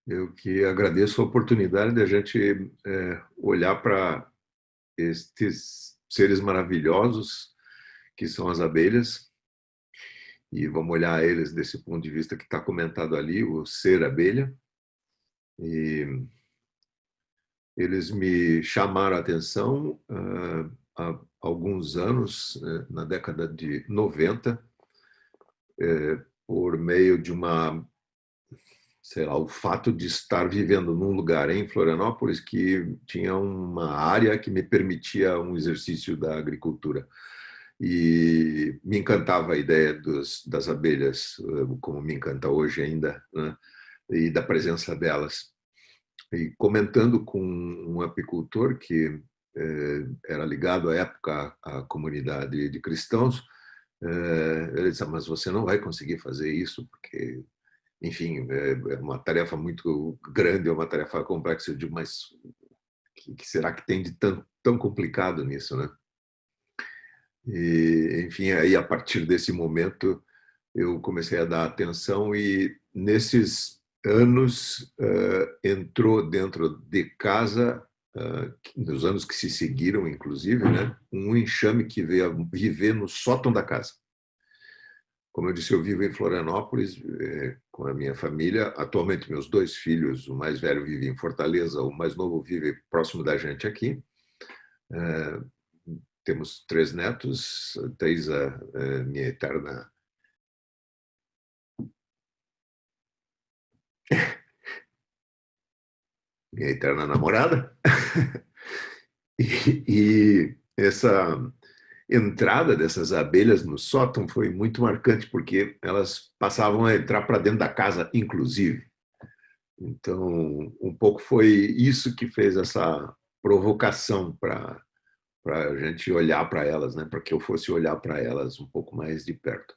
Eu que agradeço a oportunidade de a gente olhar para estes seres maravilhosos que são as abelhas e vamos olhar eles desse ponto de vista que está comentado ali, o ser abelha. E eles me chamaram a atenção há alguns anos, na década de 90, por meio de uma, sei lá, o fato de estar vivendo num lugar em Florianópolis que tinha uma área que me permitia um exercício da agricultura. E me encantava a ideia das abelhas, como me encanta hoje ainda, né? E da presença delas. E comentando com um apicultor que era ligado à época à comunidade de cristãos, ele disse: mas você não vai conseguir fazer isso porque, enfim, é uma tarefa muito grande, é uma tarefa complexa. Eu digo: mas o que será que tem de tão complicado nisso, né? E, enfim, aí a partir desse momento eu comecei a dar atenção e nesses anos entrou dentro de casa, nos anos que se seguiram, inclusive, né, um enxame que veio a viver no sótão da casa. Como eu disse, eu vivo em Florianópolis com a minha família. Atualmente, meus dois filhos, o mais velho vive em Fortaleza, o mais novo vive próximo da gente aqui. Temos três netos, três a minha eterna namorada. E essa entrada dessas abelhas no sótão foi muito marcante, porque elas passavam a entrar para dentro da casa, inclusive. Então, um pouco foi isso que fez essa provocação para a gente olhar para elas, né? Para que eu fosse olhar para elas um pouco mais de perto.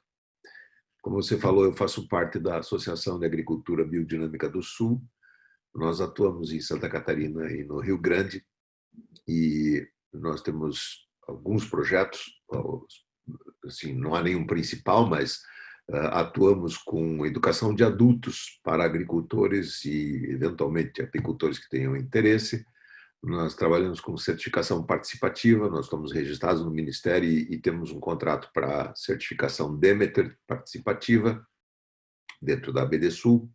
Como você falou, eu faço parte da Associação de Agricultura Biodinâmica do Sul. Nós atuamos em Santa Catarina e no Rio Grande, e nós temos alguns projetos, assim, não há nenhum principal, mas atuamos com educação de adultos para agricultores e, eventualmente, apicultores que tenham interesse. Nós trabalhamos com certificação participativa, nós estamos registrados no Ministério e temos um contrato para certificação Demeter participativa dentro da ABDSul.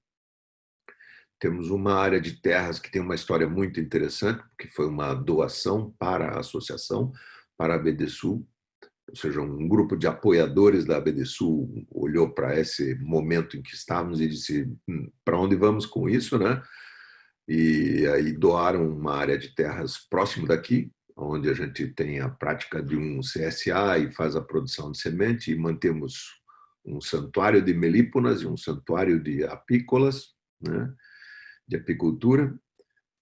Temos uma área de terras que tem uma história muito interessante, porque foi uma doação para a associação, para a ABDSul, ou seja, um grupo de apoiadores da ABDSul olhou para esse momento em que estávamos e disse: para onde vamos com isso, né? E aí doaram uma área de terras próximo daqui, onde a gente tem a prática de um CSA e faz a produção de semente, e mantemos um santuário de melíponas e um santuário de apícolas, né? De apicultura.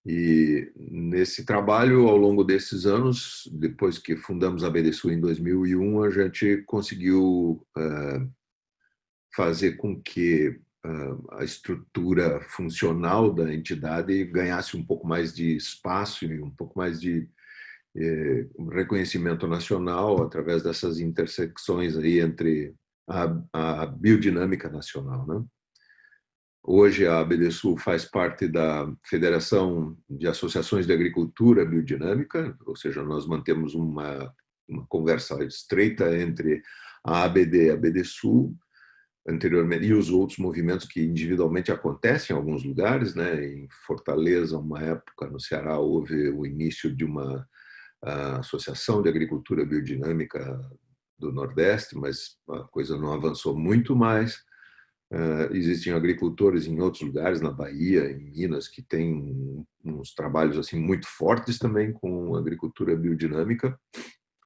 E nesse trabalho, ao longo desses anos, depois que fundamos a BDSU em 2001, a gente conseguiu fazer com que a estrutura funcional da entidade ganhasse um pouco mais de espaço e um pouco mais de reconhecimento nacional através dessas intersecções aí entre a biodinâmica nacional, né? Hoje a ABDSul faz parte da Federação de Associações de Agricultura Biodinâmica, ou seja, nós mantemos uma conversa estreita entre a ABD e a ABDSul, anteriormente, e os outros movimentos que individualmente acontecem em alguns lugares, né? Em Fortaleza, uma época, no Ceará, houve o início de uma associação de agricultura biodinâmica do Nordeste, mas a coisa não avançou muito mais. Existem agricultores em outros lugares, na Bahia, em Minas, que têm uns trabalhos assim muito fortes também com agricultura biodinâmica.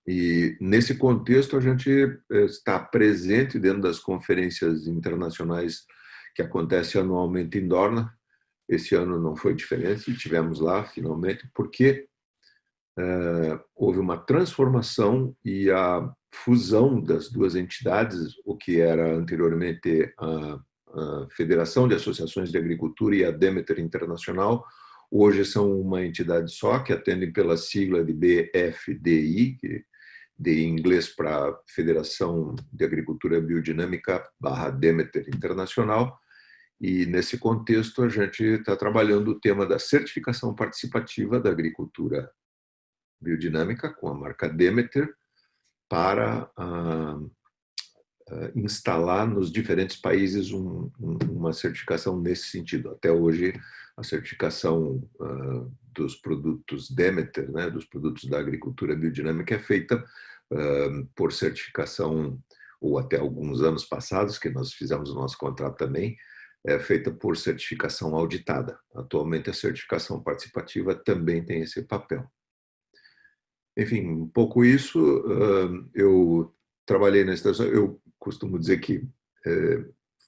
E nesse contexto a gente está presente dentro das conferências internacionais que acontecem anualmente em Dorna. Esse ano não foi diferente, tivemos lá finalmente, porque houve uma transformação e a fusão das duas entidades, o que era anteriormente a Federação de Associações de Agricultura e a Demeter Internacional, hoje são uma entidade só, que atendem pela sigla de BFDI, que de inglês para Federação de Agricultura Biodinâmica / Demeter Internacional, E, nesse contexto, a gente está trabalhando o tema da certificação participativa da agricultura biodinâmica, com a marca Demeter, para instalar nos diferentes países uma certificação nesse sentido. Até hoje, a certificação dos produtos Demeter, né, dos produtos da agricultura biodinâmica, é feita por certificação, ou até alguns anos passados, que nós fizemos o nosso contrato também, é feita por certificação auditada. Atualmente, a certificação participativa também tem esse papel. Enfim, um pouco isso. Eu trabalhei na estação, eu costumo dizer que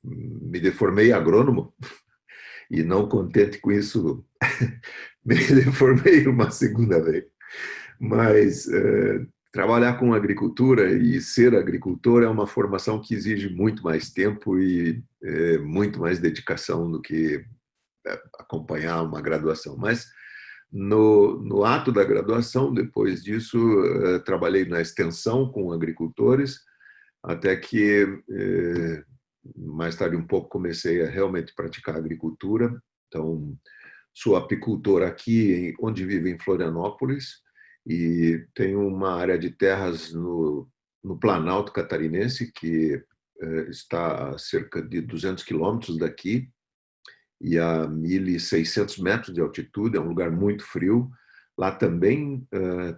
me deformei agrônomo e, não contente com isso, me deformei uma segunda vez. Mas trabalhar com agricultura e ser agricultor é uma formação que exige muito mais tempo e muito mais dedicação do que acompanhar uma graduação. Mas no ato da graduação, depois disso, trabalhei na extensão com agricultores, até que mais tarde um pouco comecei a realmente praticar agricultura. Então, sou apicultor aqui, onde vivo em Florianópolis, e tenho uma área de terras no Planalto Catarinense, que está a cerca de 200 quilômetros daqui e a 1.600 metros de altitude. É um lugar muito frio. Lá também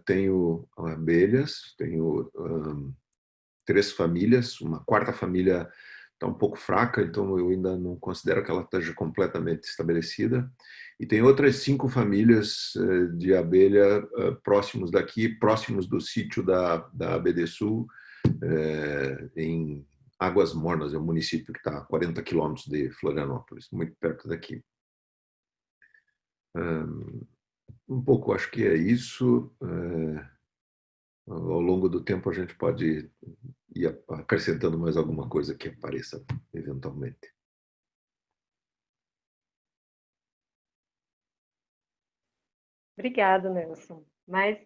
tenho abelhas, tenho 3 famílias, uma quarta família está um pouco fraca, então eu ainda não considero que ela esteja completamente estabelecida. E tem outras 5 famílias de abelha próximos daqui, próximos do sítio da ABD Sul, em Águas Mornas, é um município que está a 40 quilômetros de Florianópolis, muito perto daqui. Um pouco, acho que é isso. Ao longo do tempo a gente pode ir acrescentando mais alguma coisa que apareça eventualmente. Obrigada, Nelson. Mas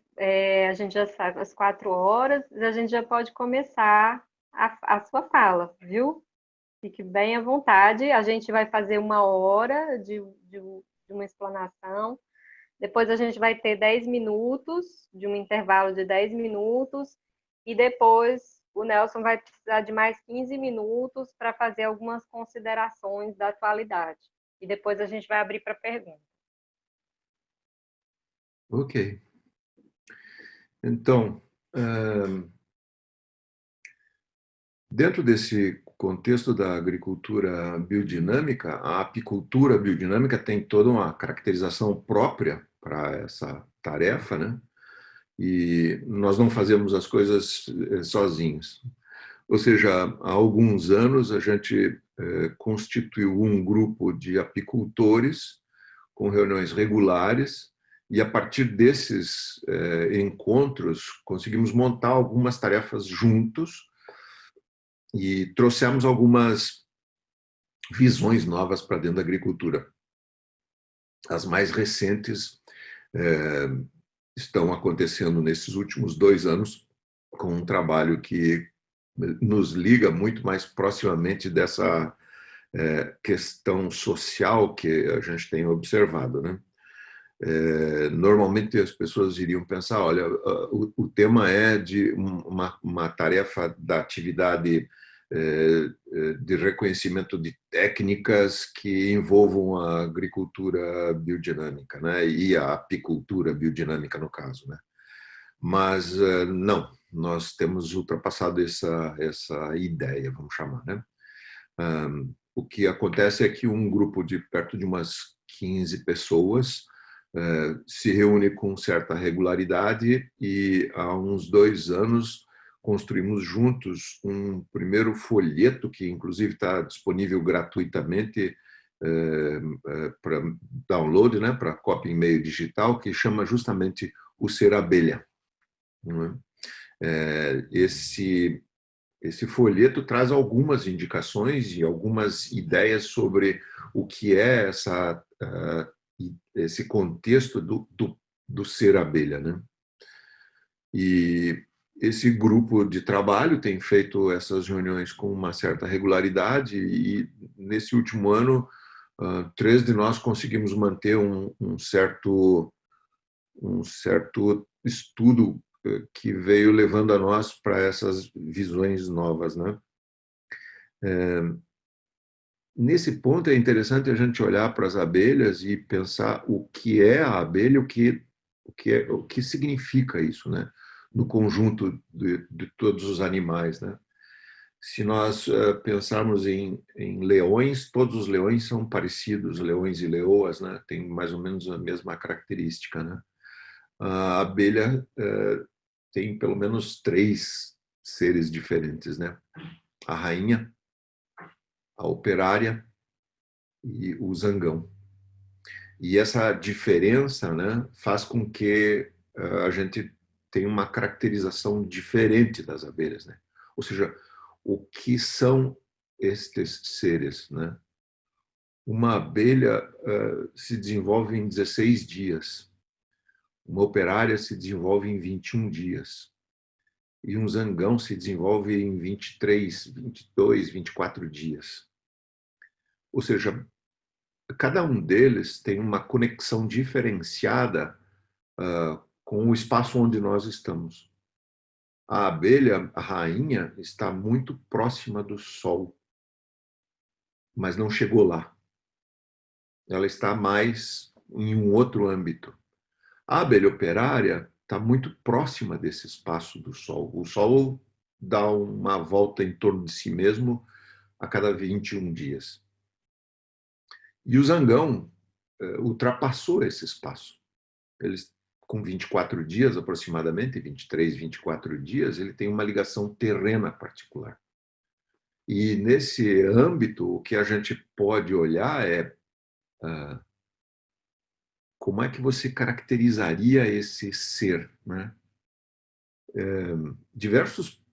a gente já sabe, às 4 horas, a gente já pode começar a sua fala, viu? Fique bem à vontade. A gente vai fazer 1 hora de uma explanação. Depois a gente vai ter 10 minutos, de um intervalo de 10 minutos. E depois o Nelson vai precisar de mais 15 minutos para fazer algumas considerações da atualidade. E depois a gente vai abrir para perguntas. Ok. Então, dentro desse contexto da agricultura biodinâmica, a apicultura biodinâmica tem toda uma caracterização própria para essa tarefa, né? E nós não fazemos as coisas sozinhos. Ou seja, há alguns anos a gente constituiu um grupo de apicultores com reuniões regulares, e a partir desses encontros conseguimos montar algumas tarefas juntos e trouxemos algumas visões novas para dentro da agricultura. As mais recentes estão acontecendo nesses últimos 2 anos, com um trabalho que nos liga muito mais proximamente dessa questão social que a gente tem observado, né? Normalmente as pessoas iriam pensar, olha, o tema é de uma tarefa da atividade de reconhecimento de técnicas que envolvam a agricultura biodinâmica, né? E a apicultura biodinâmica, no caso, né? Mas não, nós temos ultrapassado essa ideia, vamos chamar, né? O que acontece é que um grupo de perto de umas 15 pessoas se reúne com certa regularidade, e há uns 2 anos construímos juntos um primeiro folheto que inclusive está disponível gratuitamente para download, né, para cópia em meio digital, que chama justamente O Ser Abelha. Esse folheto traz algumas indicações e algumas ideias sobre o que é esse contexto do ser abelha, né? E esse grupo de trabalho tem feito essas reuniões com uma certa regularidade e, nesse último ano, 3 de nós conseguimos manter um certo estudo que veio levando a nós para essas visões novas, né? Nesse ponto é interessante a gente olhar para as abelhas e pensar o que é a abelha, o que significa isso, né? No conjunto de todos os animais, né? Se nós pensarmos em leões, todos os leões são parecidos, leões e leoas, né? Tem mais ou menos a mesma característica, né? A abelha tem pelo menos 3 seres diferentes, né? A rainha, a operária e o zangão. E essa diferença, né, faz com que a gente tenha uma caracterização diferente das abelhas, né? Ou seja, o que são estes seres, né? Uma abelha se desenvolve em 16 dias, uma operária se desenvolve em 21 dias, e um zangão se desenvolve em 23, 22, 24 dias. Ou seja, cada um deles tem uma conexão diferenciada com o espaço onde nós estamos. A abelha, a rainha, está muito próxima do Sol, mas não chegou lá. Ela está mais em um outro âmbito. A abelha operária está muito próxima desse espaço do Sol. O Sol dá uma volta em torno de si mesmo a cada 21 dias. E o zangão ultrapassou esse espaço. Eles, com 24 dias aproximadamente, 23, 24 dias, ele tem uma ligação terrena particular. E nesse âmbito, o que a gente pode olhar é como é que você caracterizaria esse ser, né? Diversos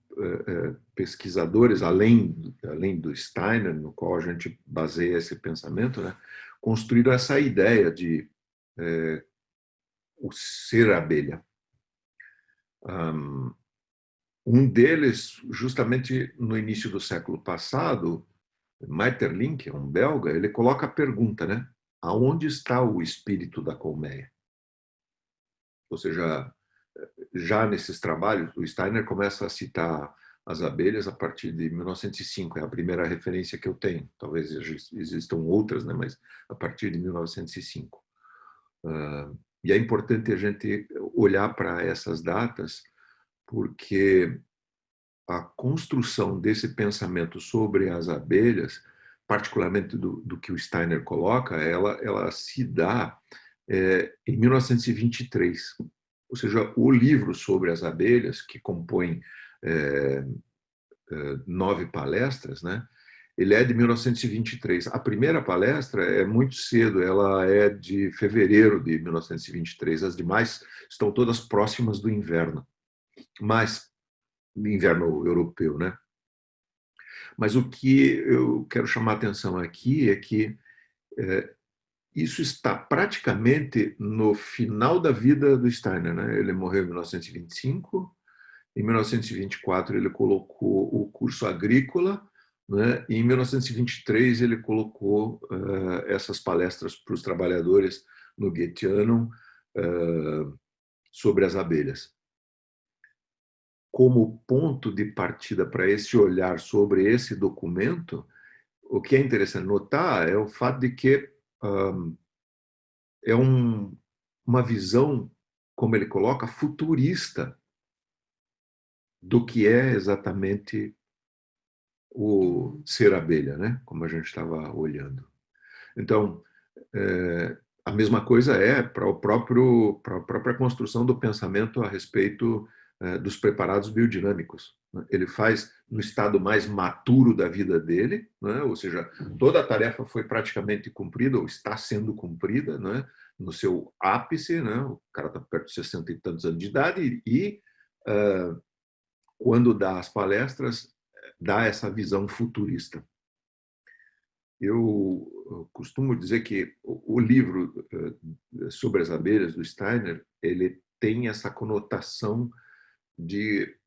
pesquisadores, além do Steiner, no qual a gente baseia esse pensamento, né, construíram essa ideia de o ser abelha. Um deles, justamente no início do século passado, Maeterlinck, um belga, ele coloca a pergunta, né? Aonde está o espírito da colmeia? Ou seja, já nesses trabalhos, o Steiner começa a citar as abelhas a partir de 1905, é a primeira referência que eu tenho. Talvez existam outras, né? Mas a partir de 1905. E é importante a gente olhar para essas datas, porque a construção desse pensamento sobre as abelhas, particularmente do que o Steiner coloca, ela se dá em 1923. Ou seja, o livro sobre as abelhas, que compõe 9 palestras, né? Ele é de 1923. A primeira palestra é muito cedo, ela é de fevereiro de 1923. As demais estão todas próximas do inverno, mas do inverno europeu, né? Mas o que eu quero chamar a atenção aqui é que isso está praticamente no final da vida do Steiner, né? Ele morreu em 1925, em 1924 ele colocou o curso agrícola, né? E em 1923 ele colocou essas palestras para os trabalhadores no Goetheanum sobre as abelhas. Como ponto de partida para esse olhar sobre esse documento, o que é interessante notar é o fato de que é uma visão, como ele coloca, futurista do que é exatamente o ser abelha, né? Como a gente estava olhando. Então, a mesma coisa é para a própria construção do pensamento a respeito dos preparados biodinâmicos. Ele faz no estado mais maturo da vida dele, né? Ou seja, toda a tarefa foi praticamente cumprida, ou está sendo cumprida, né? No seu ápice, né? O cara está perto de 60 e tantos anos de idade e, quando dá as palestras, dá essa visão futurista. Eu costumo dizer que o livro sobre as abelhas do Steiner, ele tem essa conotação de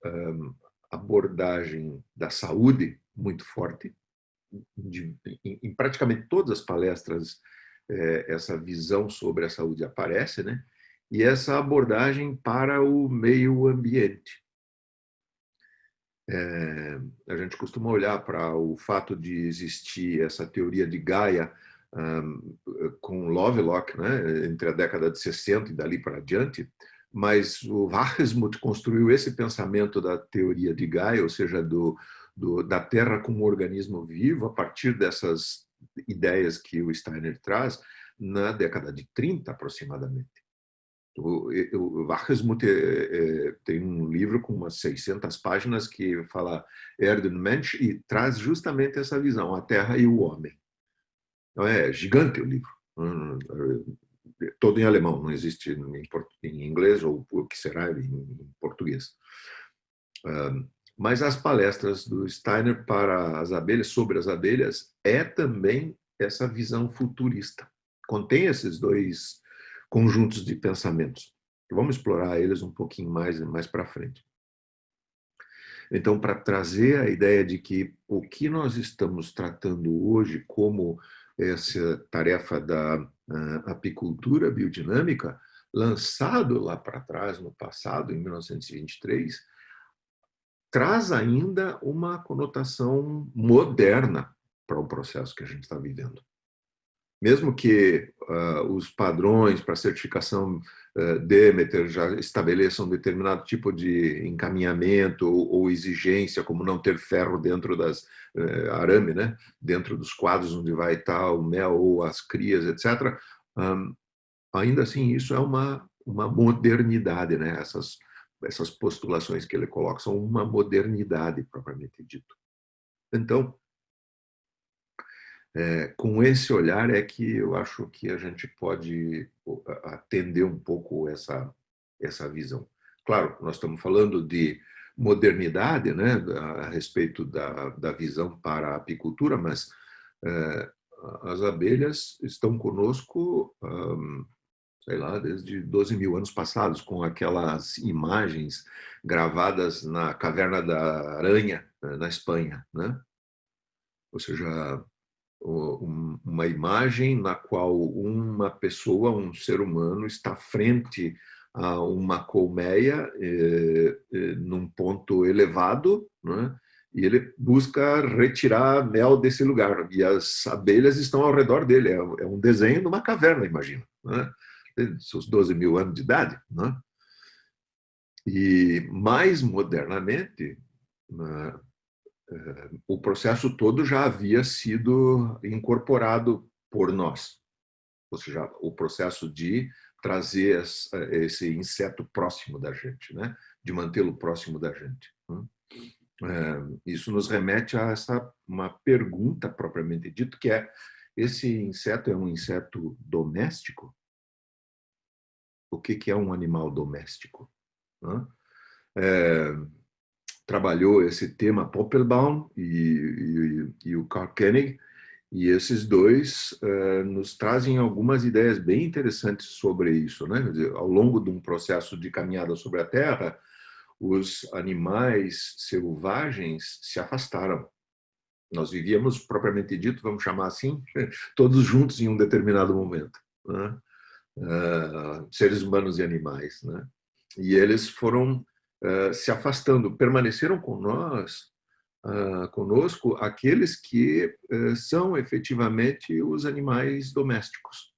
abordagem da saúde muito forte. Em praticamente todas as palestras, essa visão sobre a saúde aparece, né? E essa abordagem para o meio ambiente. A gente costuma olhar para o fato de existir essa teoria de Gaia com Lovelock, né, entre a década de 60 e dali para adiante, mas o Wachsmuth construiu esse pensamento da teoria de Gaia, ou seja, da Terra como organismo vivo, a partir dessas ideias que o Steiner traz, na década de 30 aproximadamente. O Wachsmuth tem um livro com umas 600 páginas que fala Erde und Mensch e traz justamente essa visão, a Terra e o homem. Então, é gigante o livro, todo em alemão, não existe em inglês ou o que será em português. Mas as palestras do Steiner para as abelhas, sobre as abelhas, é também essa visão futurista. Contém esses dois conjuntos de pensamentos. Vamos explorar eles um pouquinho mais para frente. Então, para trazer a ideia de que o que nós estamos tratando hoje como essa tarefa da apicultura biodinâmica, lançado lá para trás, no passado, em 1923, traz ainda uma conotação moderna para o processo que a gente está vivendo. Mesmo que os padrões para certificação Demeter já estabeleçam um determinado tipo de encaminhamento ou exigência, como não ter ferro dentro das arame, né? Dentro dos quadros onde vai estar o mel ou as crias, etc. Ainda assim, isso é uma modernidade, né? Essas postulações que ele coloca são uma modernidade propriamente dito. Então, com esse olhar é que eu acho que a gente pode atender um pouco essa visão. Claro, nós estamos falando de modernidade, né, a respeito da visão para a apicultura, mas as abelhas estão conosco, sei lá, desde 12 mil anos passados, com aquelas imagens gravadas na Caverna da Aranha, na Espanha, né? Ou seja, uma imagem na qual uma pessoa, um ser humano, está frente a uma colmeia num ponto elevado, né? E ele busca retirar mel desse lugar. E as abelhas estão ao redor dele. É um desenho de uma caverna, imagina, né? Seus 12 mil anos de idade. Né? E mais modernamente, né, o processo todo já havia sido incorporado por nós. Ou seja, o processo de trazer esse inseto próximo da gente, né? De mantê-lo próximo da gente. Isso nos remete a uma pergunta propriamente dito, que é: esse inseto é um inseto doméstico? O que é um animal doméstico? Trabalhou esse tema Popelbaum e o Carl Koenig, e esses dois nos trazem algumas ideias bem interessantes sobre isso, né? Quer dizer, ao longo de um processo de caminhada sobre a Terra, os animais selvagens se afastaram. Nós vivíamos, propriamente dito, vamos chamar assim, todos juntos em um determinado momento, né? Seres humanos e animais, né? E eles foram se afastando, permaneceram conosco aqueles que são efetivamente os animais domésticos.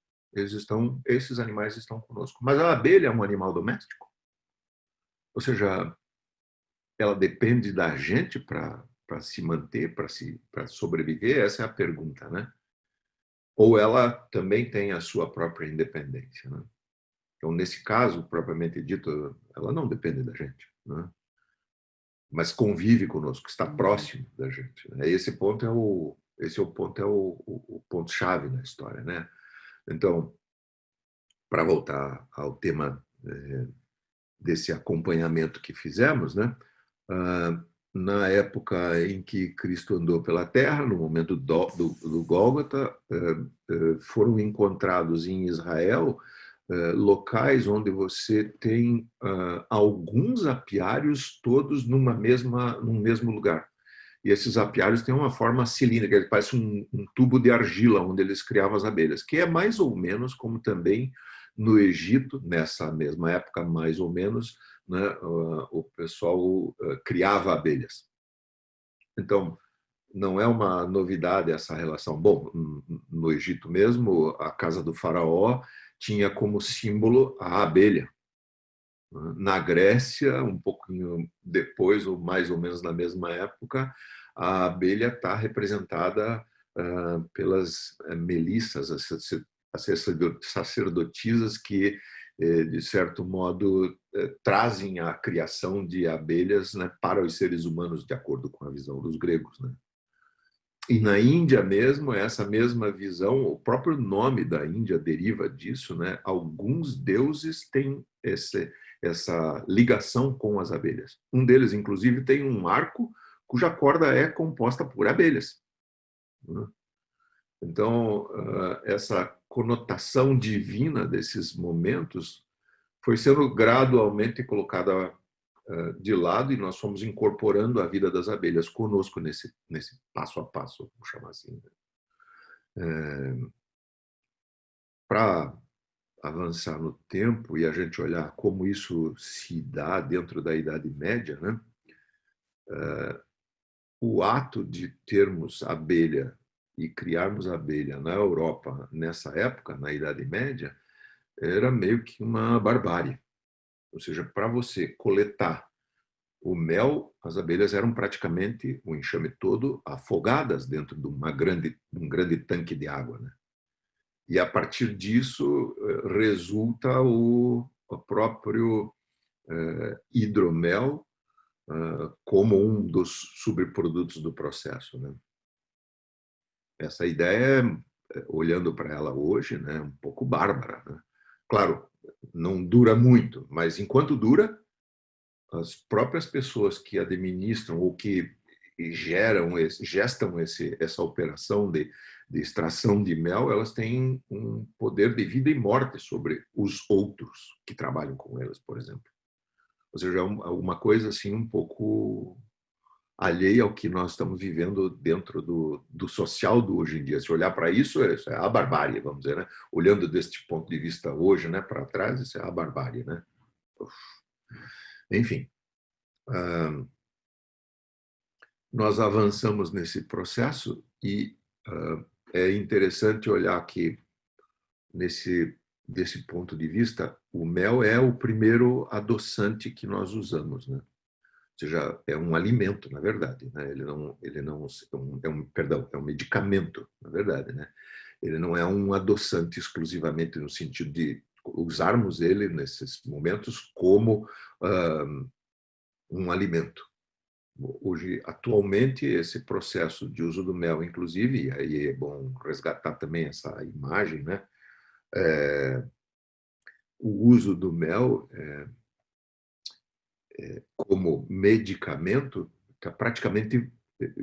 Esses animais estão conosco. Mas a abelha é um animal doméstico? Ou seja, ela depende da gente para se manter, para sobreviver? Essa é a pergunta, né? Ou ela também tem a sua própria independência, né? Então, nesse caso, propriamente dito, ela não depende da gente, né? Mas convive conosco, está próximo da gente. Né? Esse é o ponto-chave na história, né? Então, para voltar ao tema desse acompanhamento que fizemos, né? Na época em que Cristo andou pela Terra, no momento do Gólgota, foram encontrados em Israel locais onde você tem alguns apiários todos num mesmo lugar. E esses apiários têm uma forma cilíndrica, ele parece um tubo de argila onde eles criavam as abelhas, que é mais ou menos como também no Egito, nessa mesma época, mais ou menos, né, o pessoal criava abelhas. Então, não é uma novidade essa relação. Bom, no Egito mesmo, a casa do faraó tinha como símbolo a abelha. Na Grécia, um pouquinho depois, ou mais ou menos na mesma época, a abelha está representada pelas melissas, as sacerdotisas que, de certo modo, trazem a criação de abelhas, né, para os seres humanos, de acordo com a visão dos gregos, né? E na Índia mesmo, essa mesma visão, o próprio nome da Índia deriva disso, né? Alguns deuses têm essa ligação com as abelhas. Um deles, inclusive, tem um arco cuja corda é composta por abelhas, né? Então, essa conotação divina desses momentos foi sendo gradualmente colocada de lado e nós fomos incorporando a vida das abelhas conosco nesse passo a passo, vamos chamar assim. Para avançar no tempo e a gente olhar como isso se dá dentro da Idade Média, né? O ato de termos abelha e criarmos abelha na Europa nessa época, na Idade Média, era meio que uma barbárie. Ou seja, para você coletar o mel, as abelhas eram praticamente o enxame todo afogadas dentro de um grande tanque de água, né? E a partir disso resulta o próprio hidromel como um dos subprodutos do processo, né? Essa ideia, olhando para ela hoje, né, é um pouco bárbara, né? Claro, não dura muito, mas enquanto dura, as próprias pessoas que administram ou que gestam essa operação de extração de mel, elas têm um poder de vida e morte sobre os outros que trabalham com elas, por exemplo. Ou seja, é uma coisa assim um pouco alheia ao que nós estamos vivendo dentro do social do hoje em dia. Se olhar para isso, é a barbárie, vamos dizer, né? Olhando deste ponto de vista hoje, né, para trás, isso é a barbárie, né? Enfim, nós avançamos nesse processo e é interessante olhar que desse ponto de vista, o mel é o primeiro adoçante que nós usamos, né? Ou seja, é um alimento, na verdade, né? Ele não perdão, é um medicamento, na verdade, né? Ele não é um adoçante exclusivamente no sentido de usarmos ele nesses momentos como um alimento. Hoje, atualmente, esse processo de uso do mel, inclusive, e aí é bom resgatar também essa imagem, né? O uso do mel como medicamento está praticamente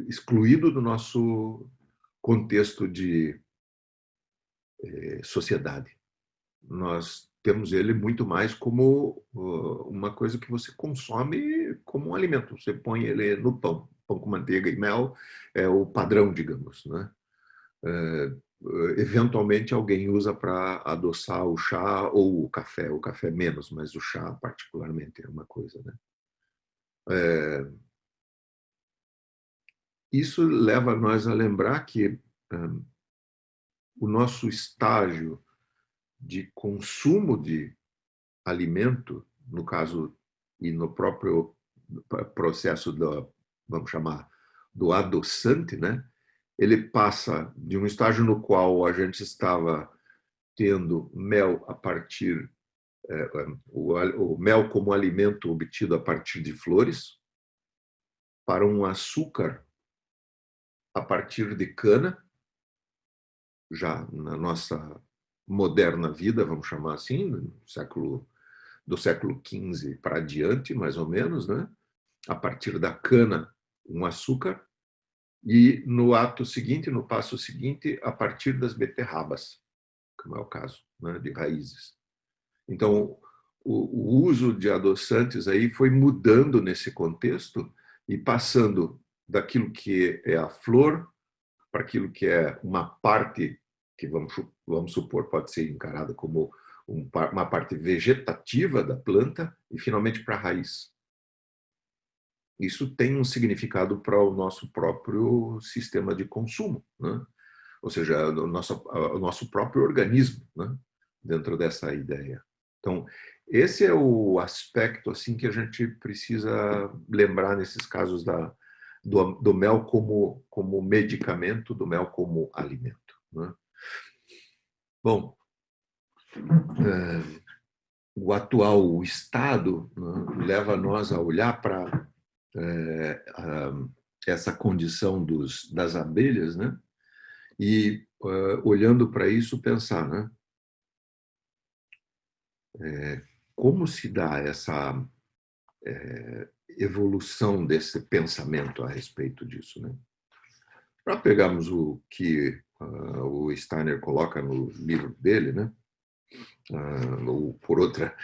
excluído do nosso contexto de sociedade. Nós temos ele muito mais como uma coisa que você consome como um alimento. Você põe ele no pão. Pão com manteiga e mel é o padrão, digamos, né? Eventualmente alguém usa para adoçar o chá ou o café menos, mas o chá particularmente é uma coisa, né? Isso leva nós a lembrar que o nosso estágio de consumo de alimento, no caso e no próprio processo vamos chamar, do adoçante, né? Ele passa de um estágio no qual a gente estava tendo mel a partir o mel como alimento obtido a partir de flores para um açúcar a partir de cana, já na nossa moderna vida, vamos chamar assim, do século XV para adiante, mais ou menos, né? A partir da cana, um açúcar, e no ato seguinte, no passo seguinte, a partir das beterrabas, como é o caso, né? De raízes. Então, o uso de adoçantes aí foi mudando nesse contexto e passando daquilo que é a flor para aquilo que é uma parte que vamos supor pode ser encarada como uma parte vegetativa da planta e finalmente para a raiz. Isso tem um significado para o nosso próprio sistema de consumo, né? Ou seja, o nosso próprio organismo, né? Dentro dessa ideia. Então, esse é o aspecto assim que a gente precisa lembrar nesses casos do mel como medicamento, do mel como alimento, né? Bom, o atual estado, né, leva nós a olhar para essa condição das abelhas, né? E olhando para isso pensar, né? Como se dá essa evolução desse pensamento a respeito disso, né? Para pegarmos o que o Steiner coloca no livro dele, né? Ou por outra,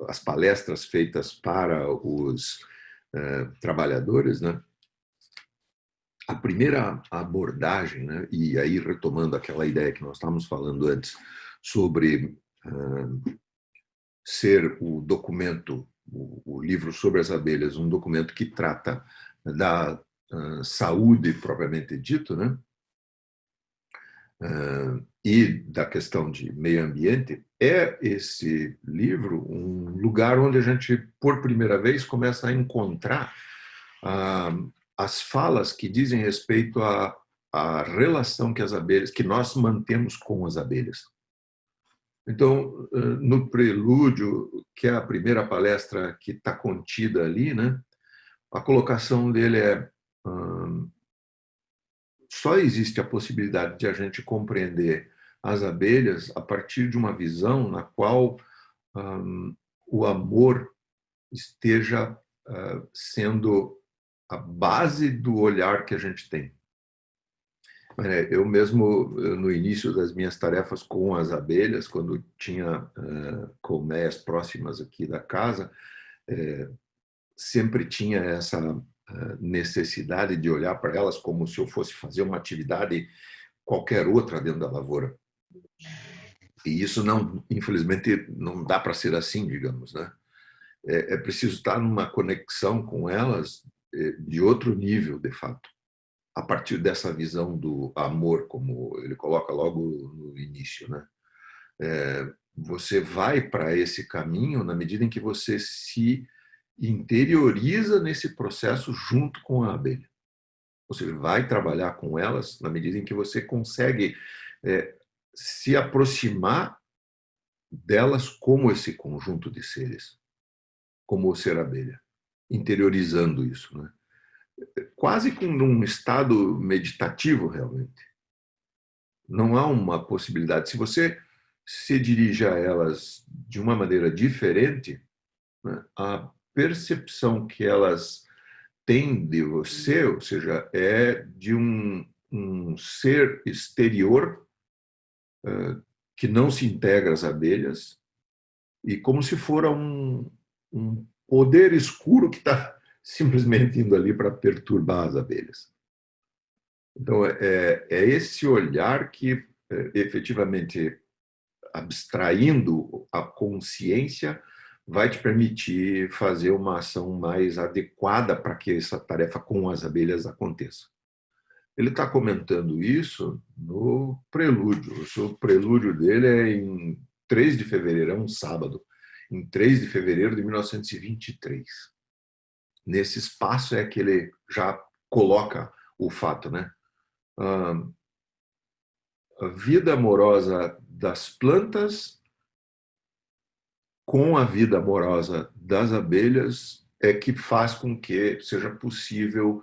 as palestras feitas para os trabalhadores, né? A primeira abordagem, né? E aí retomando aquela ideia que nós estávamos falando antes sobre ser o documento, o livro sobre as abelhas, um documento que trata da saúde propriamente dito, né? E da questão de meio ambiente, é esse livro um lugar onde a gente, por primeira vez, começa a encontrar as falas que dizem respeito à relação que as abelhas, que nós mantemos com as abelhas. Então, no prelúdio, que é a primeira palestra que está contida ali, né, a colocação dele é: só existe a possibilidade de a gente compreender as abelhas a partir de uma visão na qual o amor esteja sendo a base do olhar que a gente tem. Eu mesmo, no início das minhas tarefas com as abelhas, quando tinha colmeias próximas aqui da casa, sempre tinha essa necessidade de olhar para elas como se eu fosse fazer uma atividade qualquer outra dentro da lavoura. E isso não, infelizmente, não dá para ser assim, digamos, né? É preciso estar numa conexão com elas de outro nível, de fato, a partir dessa visão do amor, como ele coloca logo no início, né? Você vai para esse caminho na medida em que você se interioriza nesse processo junto com a abelha. Você vai trabalhar com elas na medida em que você consegue se aproximar delas como esse conjunto de seres, como o ser abelha, interiorizando isso, né? Quase com um estado meditativo, realmente. Não há uma possibilidade. Se você se dirige a elas de uma maneira diferente, né, a percepção que elas têm de você, ou seja, é de um ser exterior que não se integra às abelhas e como se fora um poder escuro que está simplesmente indo ali para perturbar as abelhas. Então, é esse olhar que, efetivamente, abstraindo a consciência, vai te permitir fazer uma ação mais adequada para que essa tarefa com as abelhas aconteça. Ele está comentando isso no prelúdio. O prelúdio dele é em 3 de fevereiro, é um sábado, em 3 de fevereiro de 1923. Nesse espaço é que ele já coloca o fato, né? A vida amorosa das plantas com a vida amorosa das abelhas é que faz com que seja possível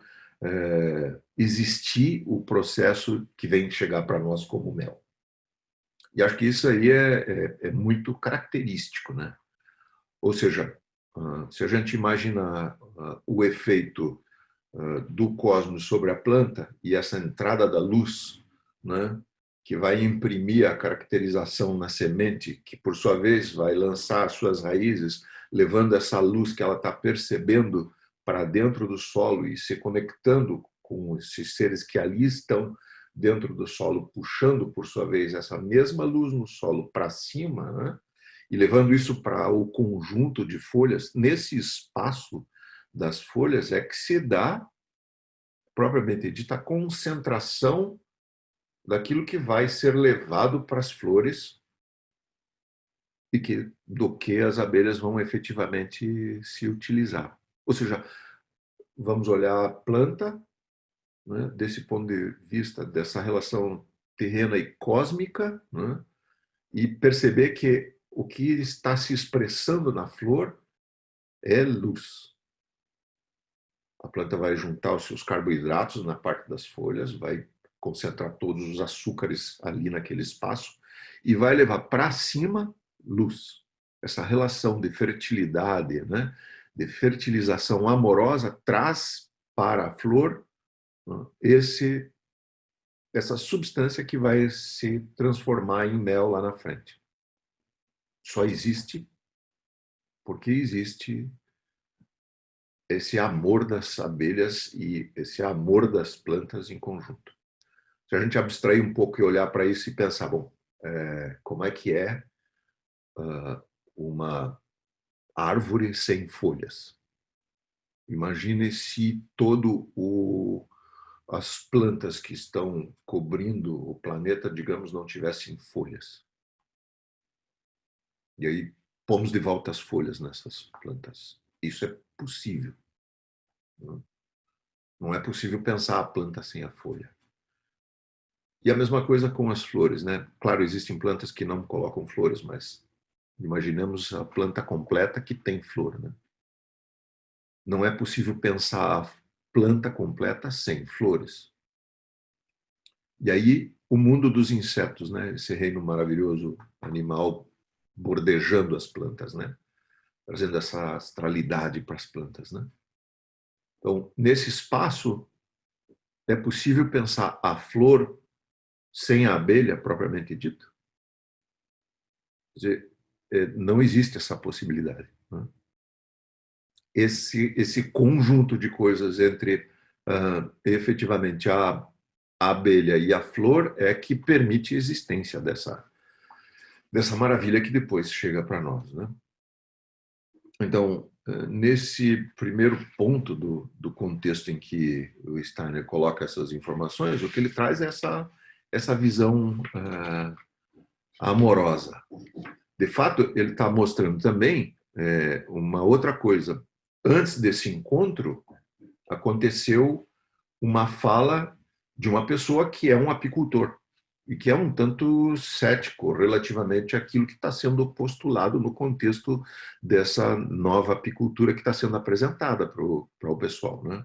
existir o processo que vem chegar para nós como mel. E acho que isso aí é muito característico, né? Ou seja, se a gente imaginar o efeito do cosmos sobre a planta e essa entrada da luz, né, que vai imprimir a caracterização na semente, que por sua vez vai lançar as suas raízes, levando essa luz que ela está percebendo para dentro do solo e se conectando com esses seres que ali estão dentro do solo, puxando por sua vez essa mesma luz no solo para cima, né? E levando isso para o conjunto de folhas. Nesse espaço das folhas é que se dá, propriamente dita, a concentração daquilo que vai ser levado para as flores e do que as abelhas vão efetivamente se utilizar. Ou seja, vamos olhar a planta, né, desse ponto de vista dessa relação terrena e cósmica, né, e perceber que o que está se expressando na flor é luz. A planta vai juntar os seus carboidratos na parte das folhas, vai concentrar todos os açúcares ali naquele espaço e vai levar para cima luz. Essa relação de fertilidade, né, de fertilização amorosa, traz para a flor, né, essa substância que vai se transformar em mel lá na frente. Só existe porque existe esse amor das abelhas e esse amor das plantas em conjunto. Se a gente abstrair um pouco e olhar para isso e pensar, bom, como é que é uma árvore sem folhas? Imagine se as plantas que estão cobrindo o planeta, digamos, não tivessem folhas. E aí pomos de volta as folhas nessas plantas. Isso é possível. Não é possível pensar a planta sem a folha. E a mesma coisa com as flores, né? Claro, existem plantas que não colocam flores, mas imaginemos a planta completa que tem flor, né? Não é possível pensar a planta completa sem flores. E aí o mundo dos insetos, né? Esse reino maravilhoso animal bordejando as plantas, né? Trazendo essa astralidade para as plantas, né? Então, nesse espaço, é possível pensar a flor sem a abelha, propriamente dito? Quer dizer, não existe essa possibilidade, né? Esse conjunto de coisas entre efetivamente a abelha e a flor é que permite a existência dessa maravilha que depois chega para nós, né? Então, nesse primeiro ponto do contexto em que o Steiner coloca essas informações, o que ele traz é essa visão amorosa. De fato, ele está mostrando também uma outra coisa. Antes desse encontro, aconteceu uma fala de uma pessoa que é um apicultor e que é um tanto cético relativamente àquilo que está sendo postulado no contexto dessa nova apicultura que está sendo apresentada para o pessoal, né?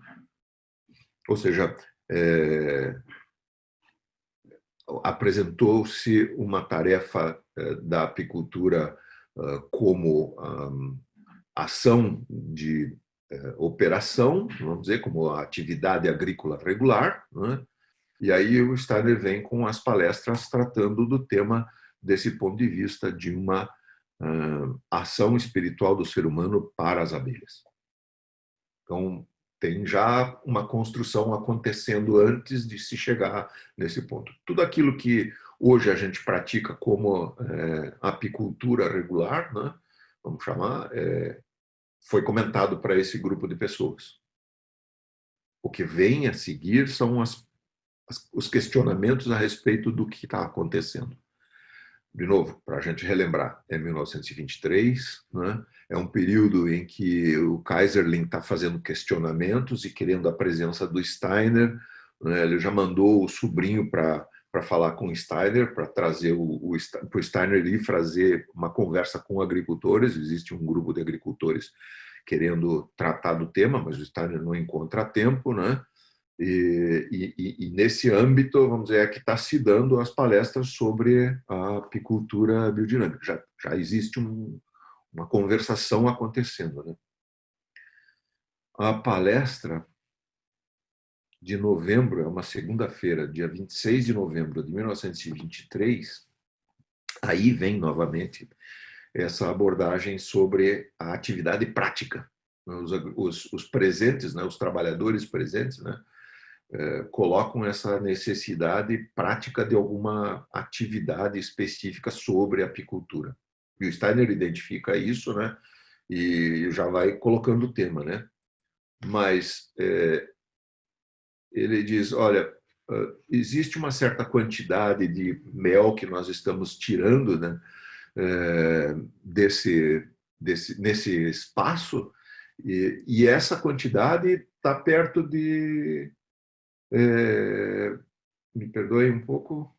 Ou seja, apresentou-se uma tarefa da apicultura como ação de operação, vamos dizer, como atividade agrícola regular, né? E aí o Steiner vem com as palestras tratando do tema desse ponto de vista de uma ação espiritual do ser humano para as abelhas. Então, tem já uma construção acontecendo antes de se chegar nesse ponto. Tudo aquilo que hoje a gente pratica como apicultura regular, né, vamos chamar, foi comentado para esse grupo de pessoas. O que vem a seguir são os questionamentos a respeito do que está acontecendo. De novo, para a gente relembrar, é 1923, né? É um período em que o Kaiserling está fazendo questionamentos e querendo a presença do Steiner, né? Ele já mandou o sobrinho para falar com o Steiner, para trazer para o Steiner ir fazer uma conversa com agricultores. Existe um grupo de agricultores querendo tratar do tema, mas o Steiner não encontra tempo, né? E nesse âmbito, vamos dizer, é que está se dando as palestras sobre a apicultura biodinâmica. Já existe uma conversação acontecendo, né? A palestra de novembro, é uma segunda-feira, dia 26 de novembro de 1923, aí vem novamente essa abordagem sobre a atividade prática. Os presentes, né, os trabalhadores presentes, né, colocam essa necessidade prática de alguma atividade específica sobre a apicultura. E o Steiner identifica isso, né, e já vai colocando o tema, né? Mas ele diz, olha, existe uma certa quantidade de mel que nós estamos tirando, né, nesse espaço, e essa quantidade está perto de, me perdoe um pouco,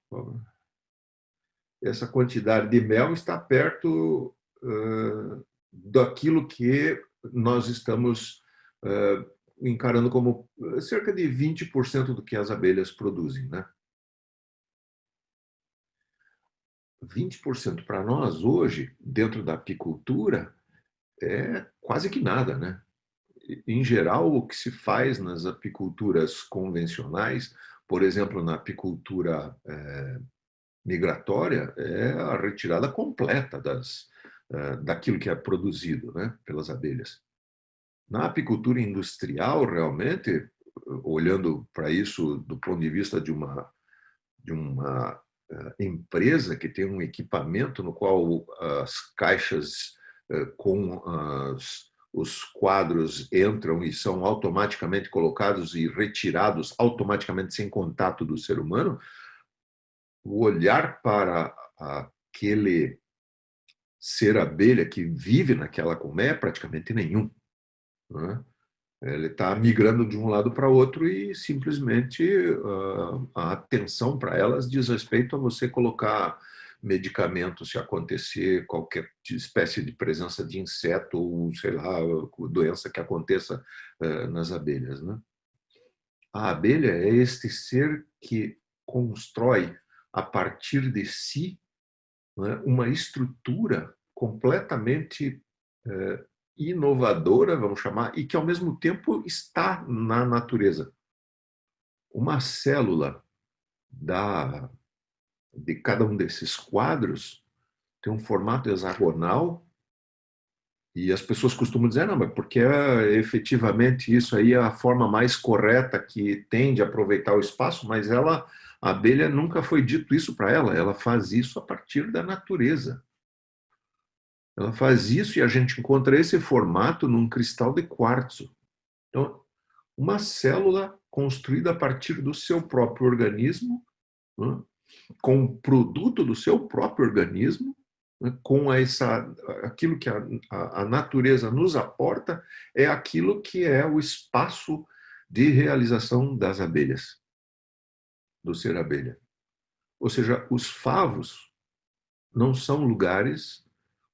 essa quantidade de mel está perto daquilo que nós estamos encarando como cerca de 20% do que as abelhas produzem, né? 20% para nós hoje, dentro da apicultura, é quase que nada, né? Em geral, o que se faz nas apiculturas convencionais, por exemplo, na apicultura migratória, é a retirada completa daquilo que é produzido, né, pelas abelhas. Na apicultura industrial, realmente, olhando para isso do ponto de vista de uma empresa que tem um equipamento no qual as caixas com os quadros entram e são automaticamente colocados e retirados automaticamente sem contato do ser humano, o olhar para aquele ser abelha que vive naquela colmeia é praticamente nenhum, né? Ele está migrando de um lado para outro e simplesmente a atenção para elas diz respeito a você colocar medicamento se acontecer qualquer espécie de presença de inseto ou, sei lá, doença que aconteça nas abelhas, né? A abelha é este ser que constrói a partir de si, né, uma estrutura completamente inovadora, vamos chamar, e que ao mesmo tempo está na natureza. Uma célula de cada um desses quadros tem um formato hexagonal e as pessoas costumam dizer, não, mas porque efetivamente isso aí é a forma mais correta que tem de aproveitar o espaço, mas a abelha nunca foi dito isso para ela, ela faz isso a partir da natureza. Ela faz isso e a gente encontra esse formato num cristal de quartzo. Então, uma célula construída a partir do seu próprio organismo, né, com o produto do seu próprio organismo, né, com aquilo que a natureza nos aporta, é aquilo que é o espaço de realização das abelhas, do ser abelha. Ou seja, os favos não são lugares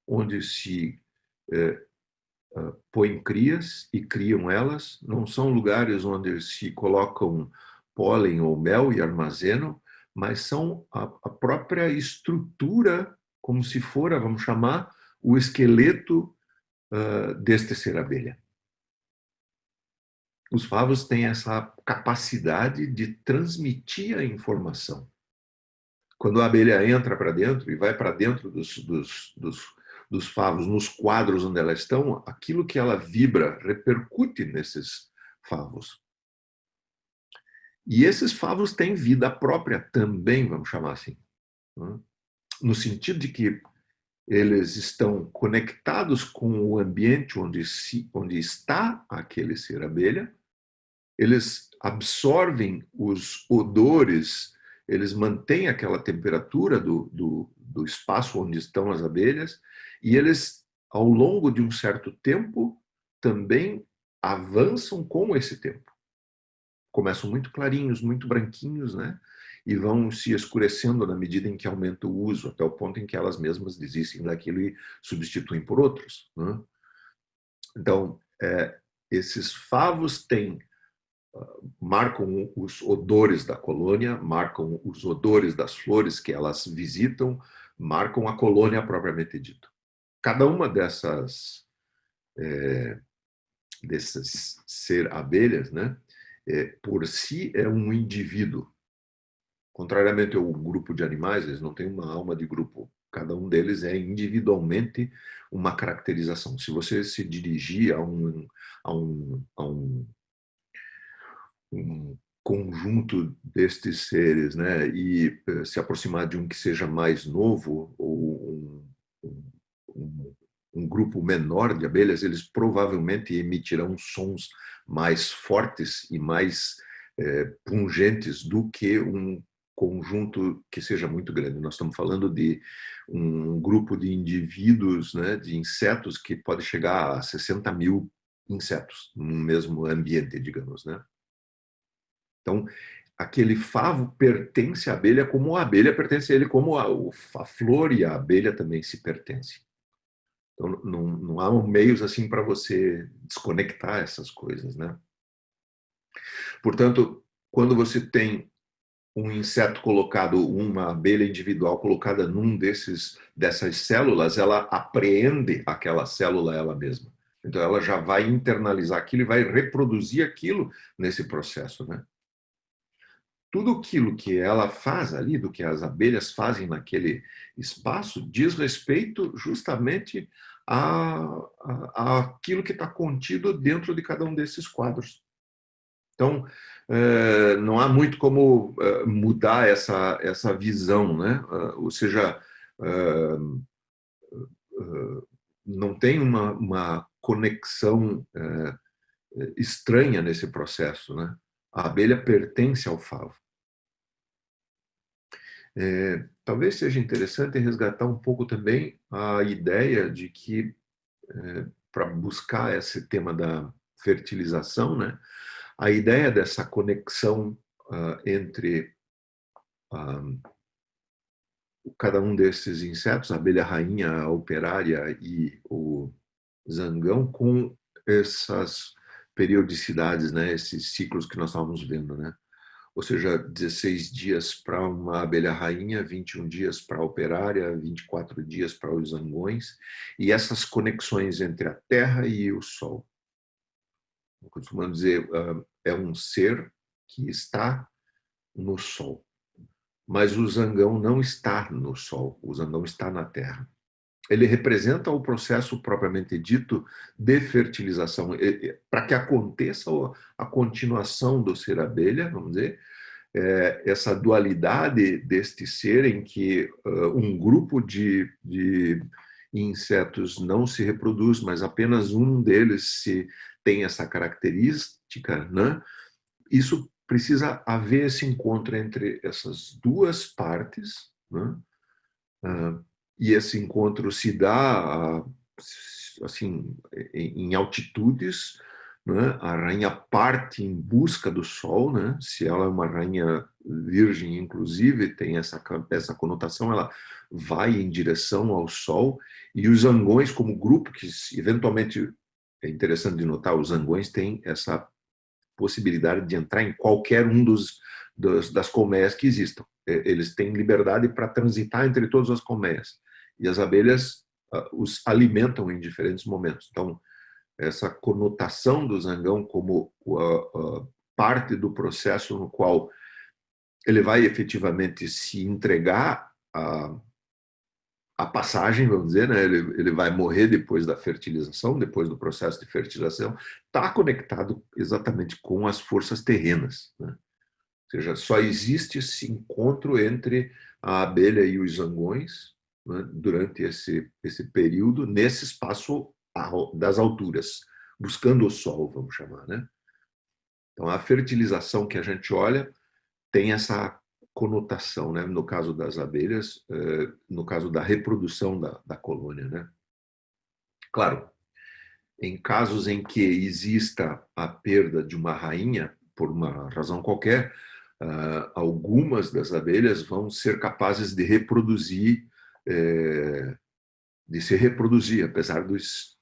onde se põem crias e criam elas, não são lugares onde se colocam pólen ou mel e armazenam, mas são a própria estrutura, como se fora, vamos chamar, o esqueleto deste ser abelha. Os favos têm essa capacidade de transmitir a informação. Quando a abelha entra para dentro e vai para dentro dos favos, nos quadros onde elas estão, aquilo que ela vibra repercute nesses favos. E esses favos têm vida própria também, vamos chamar assim, né? No sentido de que eles estão conectados com o ambiente onde está aquele ser abelha, eles absorvem os odores, eles mantêm aquela temperatura do espaço onde estão as abelhas, e eles, ao longo de um certo tempo, também avançam com esse tempo. Começam muito clarinhos, muito branquinhos, né? E vão se escurecendo na medida em que aumenta o uso, até o ponto em que elas mesmas desistem daquilo e substituem por outros, né? Então, esses favos marcam os odores da colônia, marcam os odores das flores que elas visitam, marcam a colônia propriamente dita. Cada uma desses ser abelhas, né, por si é um indivíduo. Contrariamente ao grupo de animais, eles não têm uma alma de grupo. Cada um deles é individualmente uma caracterização. Se você se dirigir a um conjunto destes seres, né, e se aproximar de um que seja mais novo ou um, um grupo menor de abelhas, eles provavelmente emitirão sons mais fortes e mais pungentes do que um conjunto que seja muito grande. Nós estamos falando de um grupo de indivíduos, né, de insetos que pode chegar a 60 mil insetos no mesmo ambiente, digamos, né? Então, aquele favo pertence à abelha como a abelha pertence a ele, como a flor e a abelha também se pertencem. Então, não há meios assim para você desconectar essas coisas, né? Portanto, quando você tem um inseto colocado, uma abelha individual colocada dessas células, ela apreende aquela célula ela mesma. Então, ela já vai internalizar aquilo e vai reproduzir aquilo nesse processo, né? Tudo aquilo que ela faz ali, do que as abelhas fazem naquele espaço, diz respeito justamente àquilo que está contido dentro de cada um desses quadros. Então, não há muito como mudar essa visão, né? Ou seja, não tem uma conexão estranha nesse processo, né? A abelha pertence ao favo. Talvez seja interessante resgatar um pouco também a ideia de que, para buscar esse tema da fertilização, né, a ideia dessa conexão entre cada um desses insetos, a abelha rainha, a operária e o zangão, com essas periodicidades, né, esses ciclos que nós estávamos vendo, né? Ou seja, 16 dias para uma abelha rainha, 21 dias para a operária, 24 dias para os zangões, e essas conexões entre a Terra e o Sol. Costumamos dizer, é um ser que está no Sol, mas o zangão não está no Sol, o zangão está na Terra. Ele representa o processo propriamente dito de fertilização. Para que aconteça a continuação do ser abelha, vamos dizer, essa dualidade deste ser em que um grupo de insetos não se reproduz, mas apenas um deles tem essa característica, né? Isso precisa haver esse encontro entre essas duas partes, né? E esse encontro se dá assim em altitudes, né? A rainha parte em busca do sol, né? Se ela é uma rainha virgem, inclusive, tem essa conotação, ela vai em direção ao sol, e os zangões como grupo, que eventualmente é interessante de notar, os zangões têm essa possibilidade de entrar em qualquer um das colmeias que existam. Eles têm liberdade para transitar entre todas as colmeias. E as abelhas os alimentam em diferentes momentos. Então, essa conotação do zangão como parte do processo no qual ele vai efetivamente se entregar a passagem, vamos dizer, né? Ele vai morrer depois da fertilização, depois do processo de fertilização, está conectado exatamente com as forças terrenas, né? Ou seja, só existe esse encontro entre a abelha e os zangões, né, durante esse período, nesse espaço das alturas, buscando o sol, vamos chamar, né? Então, a fertilização que a gente olha tem essa conotação, né? No caso das abelhas, no caso da reprodução da colônia, né? Claro, em casos em que exista a perda de uma rainha, por uma razão qualquer, algumas das abelhas vão ser capazes de reproduzir, de se reproduzir, apesar dos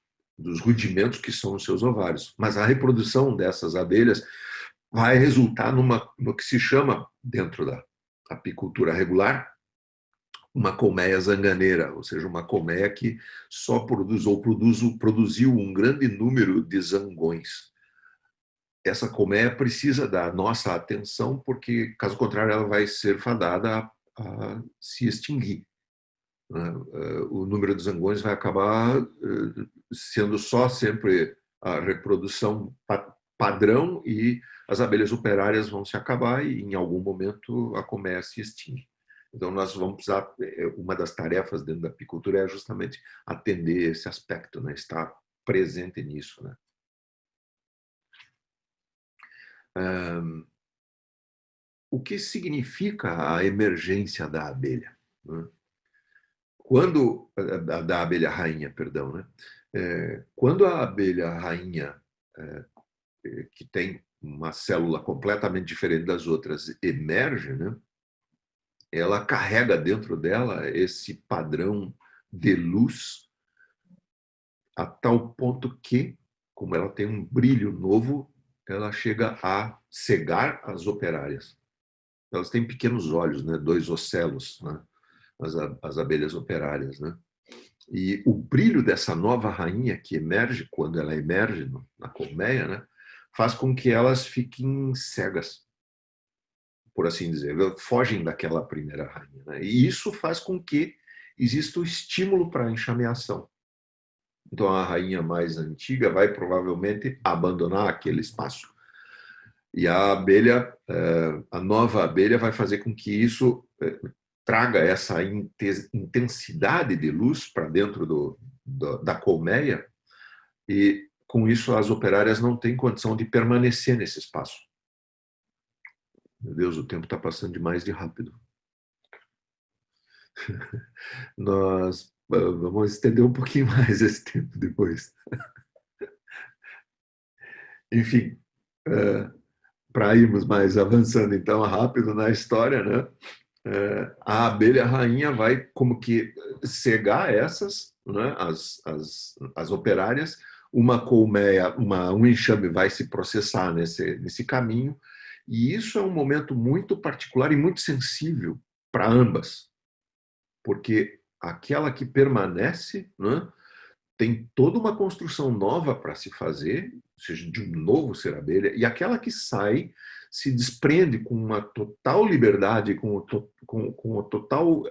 rudimentos que são os seus ovários. Mas a reprodução dessas abelhas vai resultar no que se chama, dentro da apicultura regular, uma colmeia zanganeira, ou seja, uma colmeia que só produziu um grande número de zangões. essa colmeia precisa da nossa atenção, porque, caso contrário, ela vai ser fadada a se extinguir, né? O número de zangões vai acabar sendo só sempre a reprodução padrão, e as abelhas operárias vão se acabar e, em algum momento, a colmeia se extingue. Então, nós vamos precisar, uma das tarefas dentro da apicultura é justamente atender esse aspecto, né? Estar presente nisso, né? O que significa a emergência da abelha, né? Quando da abelha rainha, perdão, né? Quando a abelha rainha, que tem uma célula completamente diferente das outras, emerge, né? Ela carrega dentro dela esse padrão de luz a tal ponto que, como ela tem um brilho novo, ela chega a cegar as operárias. Elas têm pequenos olhos, né? 2 ocelos, né? As abelhas operárias, né? E o brilho dessa nova rainha que emerge, quando ela emerge na colmeia, né? Faz com que elas fiquem cegas, por assim dizer, fogem daquela primeira rainha, né? E isso faz com que exista o estímulo para a enxameação. Então, a rainha mais antiga vai provavelmente abandonar aquele espaço. E a abelha, a nova abelha, vai fazer com que isso traga essa intensidade de luz para dentro da colmeia, e com isso as operárias não têm condição de permanecer nesse espaço. Meu Deus, o tempo está passando demais de rápido. Nós vamos estender um pouquinho mais esse tempo depois. Enfim, para irmos mais avançando então rápido na história, né? A abelha rainha vai como que cegar essas, né? As operárias. Uma colmeia, um enxame vai se processar nesse caminho, e isso é um momento muito particular e muito sensível para ambas, porque aquela que permanece, né, tem toda uma construção nova para se fazer, ou seja, de um novo ser abelha, e aquela que sai se desprende com uma total liberdade, com a total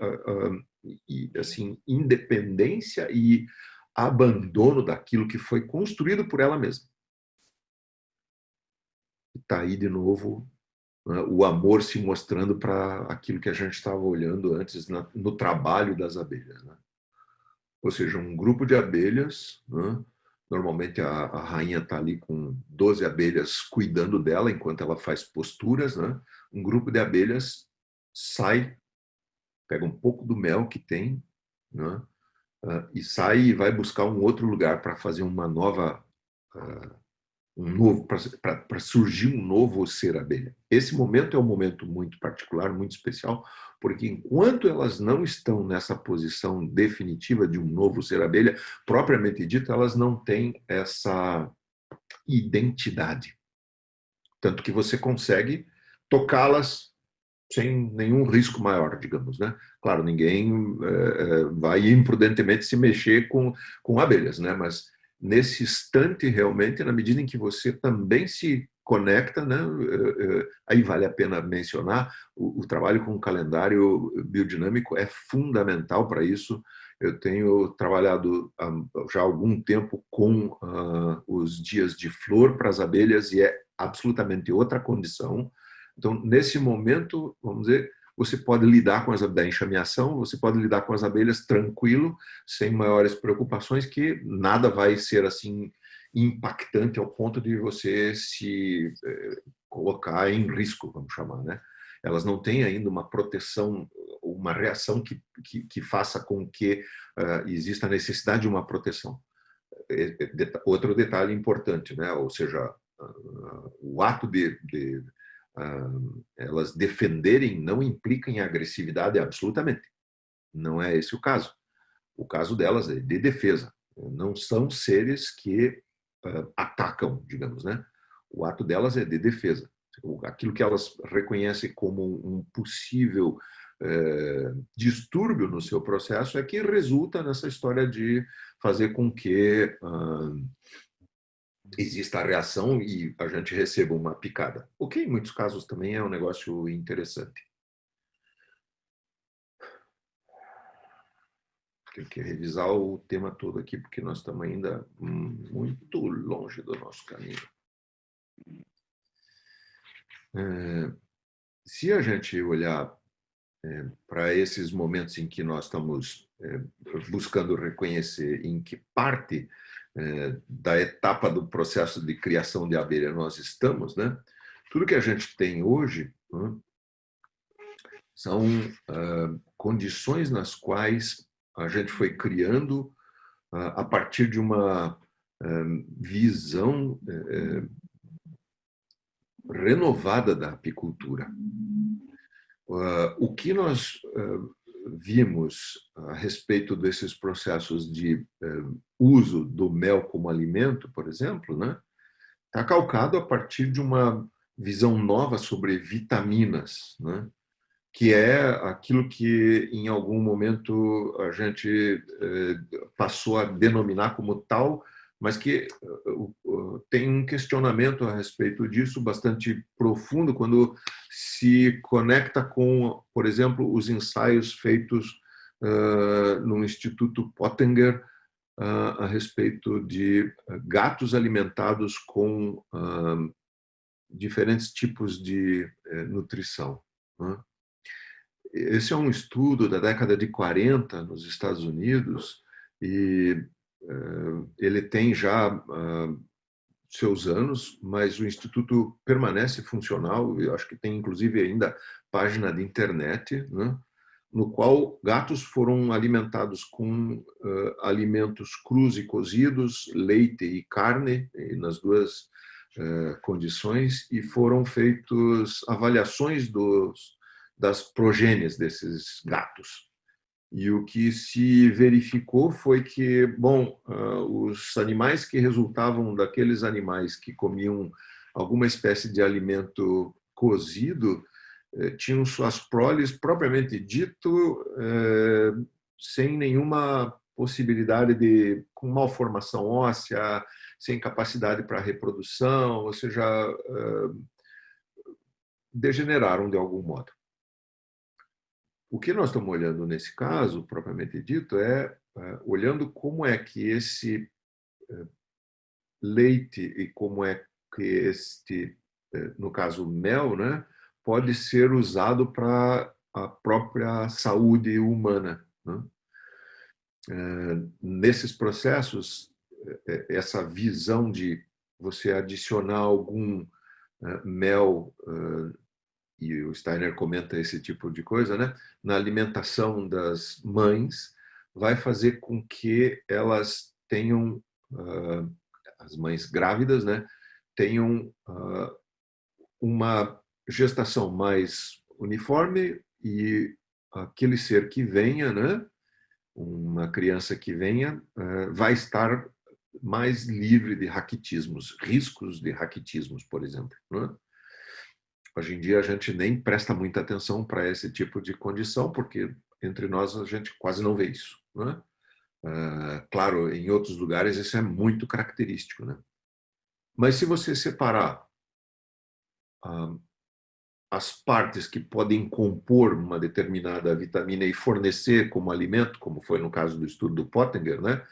assim, independência e abandono daquilo que foi construído por ela mesma. Está aí de novo, né, o amor se mostrando para aquilo que a gente estava olhando antes no trabalho das abelhas, né? Ou seja, um grupo de abelhas, né? Normalmente a rainha está ali com 12 abelhas cuidando dela enquanto ela faz posturas, né? Um grupo de abelhas sai, pega um pouco do mel que tem, né? E sai e vai buscar um outro lugar para fazer uma nova, para surgir um novo ser abelha. Esse momento é um momento muito particular, muito especial, porque enquanto elas não estão nessa posição definitiva de um novo ser abelha, propriamente dito, elas não têm essa identidade. Tanto que você consegue tocá-las sem nenhum risco maior, digamos, né? Claro, ninguém vai imprudentemente se mexer com abelhas, né? Mas nesse instante, realmente, na medida em que você também se conecta, né? Aí vale a pena mencionar o trabalho com o calendário biodinâmico é fundamental para isso. Eu tenho trabalhado já há algum tempo com os dias de flor para as abelhas, e é absolutamente outra condição. Então, nesse momento, vamos dizer, você pode lidar com da enxameação, você pode lidar com as abelhas tranquilo, sem maiores preocupações, que nada vai ser assim impactante ao ponto de você se colocar em risco, vamos chamar, né? Elas não têm ainda uma proteção, uma reação que faça com que exista a necessidade de uma proteção. Outro detalhe importante, né? Ou seja, o ato de elas defenderem não implica em agressividade absolutamente. Não é esse o caso. O caso delas é de defesa. Não são seres que atacam, digamos, né? O ato delas é de defesa. Aquilo que elas reconhecem como um possível distúrbio no seu processo é que resulta nessa história de fazer com que exista a reação e a gente receba uma picada. O que, em muitos casos, também é um negócio interessante. Tem que revisar o tema todo aqui, porque nós estamos ainda muito longe do nosso caminho. Se a gente olhar para esses momentos em que nós estamos buscando reconhecer em que parte da etapa do processo de criação de abelha nós estamos, né? Tudo que a gente tem hoje, né, são condições nas quais a gente foi criando a partir de uma visão renovada da apicultura. O que nós vimos a respeito desses processos de uso do mel como alimento, por exemplo, né, está calcado a partir de uma visão nova sobre vitaminas, né, que é aquilo que em algum momento a gente passou a denominar como tal, mas que tem um questionamento a respeito disso bastante profundo quando se conecta com, por exemplo, os ensaios feitos no Instituto Pottinger a respeito de gatos alimentados com diferentes tipos de nutrição. Esse é um estudo da década de 40 nos Estados Unidos e ele tem já seus anos, mas o Instituto permanece funcional. Eu acho que tem, inclusive, ainda página de internet, né, no qual gatos foram alimentados com alimentos crus e cozidos, leite e carne, nas duas condições, e foram feitas avaliações das progênies desses gatos. E o que se verificou foi que, bom, os animais que resultavam daqueles animais que comiam alguma espécie de alimento cozido tinham suas proles, propriamente dito, sem nenhuma possibilidade de, com malformação óssea, sem capacidade para reprodução, ou seja, degeneraram de algum modo. O que nós estamos olhando nesse caso, propriamente dito, é olhando como é que esse leite e como é que este, no caso, mel, né, pode ser usado para a própria saúde humana, né? Nesses processos, essa visão de você adicionar algum mel, e o Steiner comenta esse tipo de coisa, né, na alimentação das mães, vai fazer com que elas tenham, as mães grávidas, né, tenham uma gestação mais uniforme e aquele ser que venha, né, uma criança que venha, vai estar mais livre de raquitismos, riscos de raquitismos, por exemplo, né? Hoje em dia a gente nem presta muita atenção para esse tipo de condição, porque entre nós a gente quase não vê isso, né? Claro, em outros lugares isso é muito característico, né? Mas se você separar as partes que podem compor uma determinada vitamina e fornecer como alimento, como foi no caso do estudo do Pottinger, né,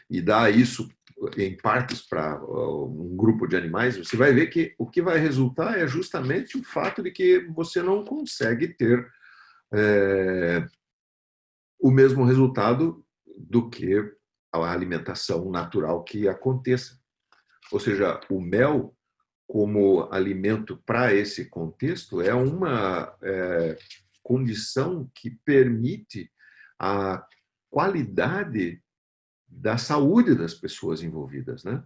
e dar isso em partes para um grupo de animais, você vai ver que o que vai resultar é justamente o fato de que você não consegue ter o mesmo resultado do que a alimentação natural que aconteça. Ou seja, o mel como alimento para esse contexto é uma condição que permite a qualidade da saúde das pessoas envolvidas, né?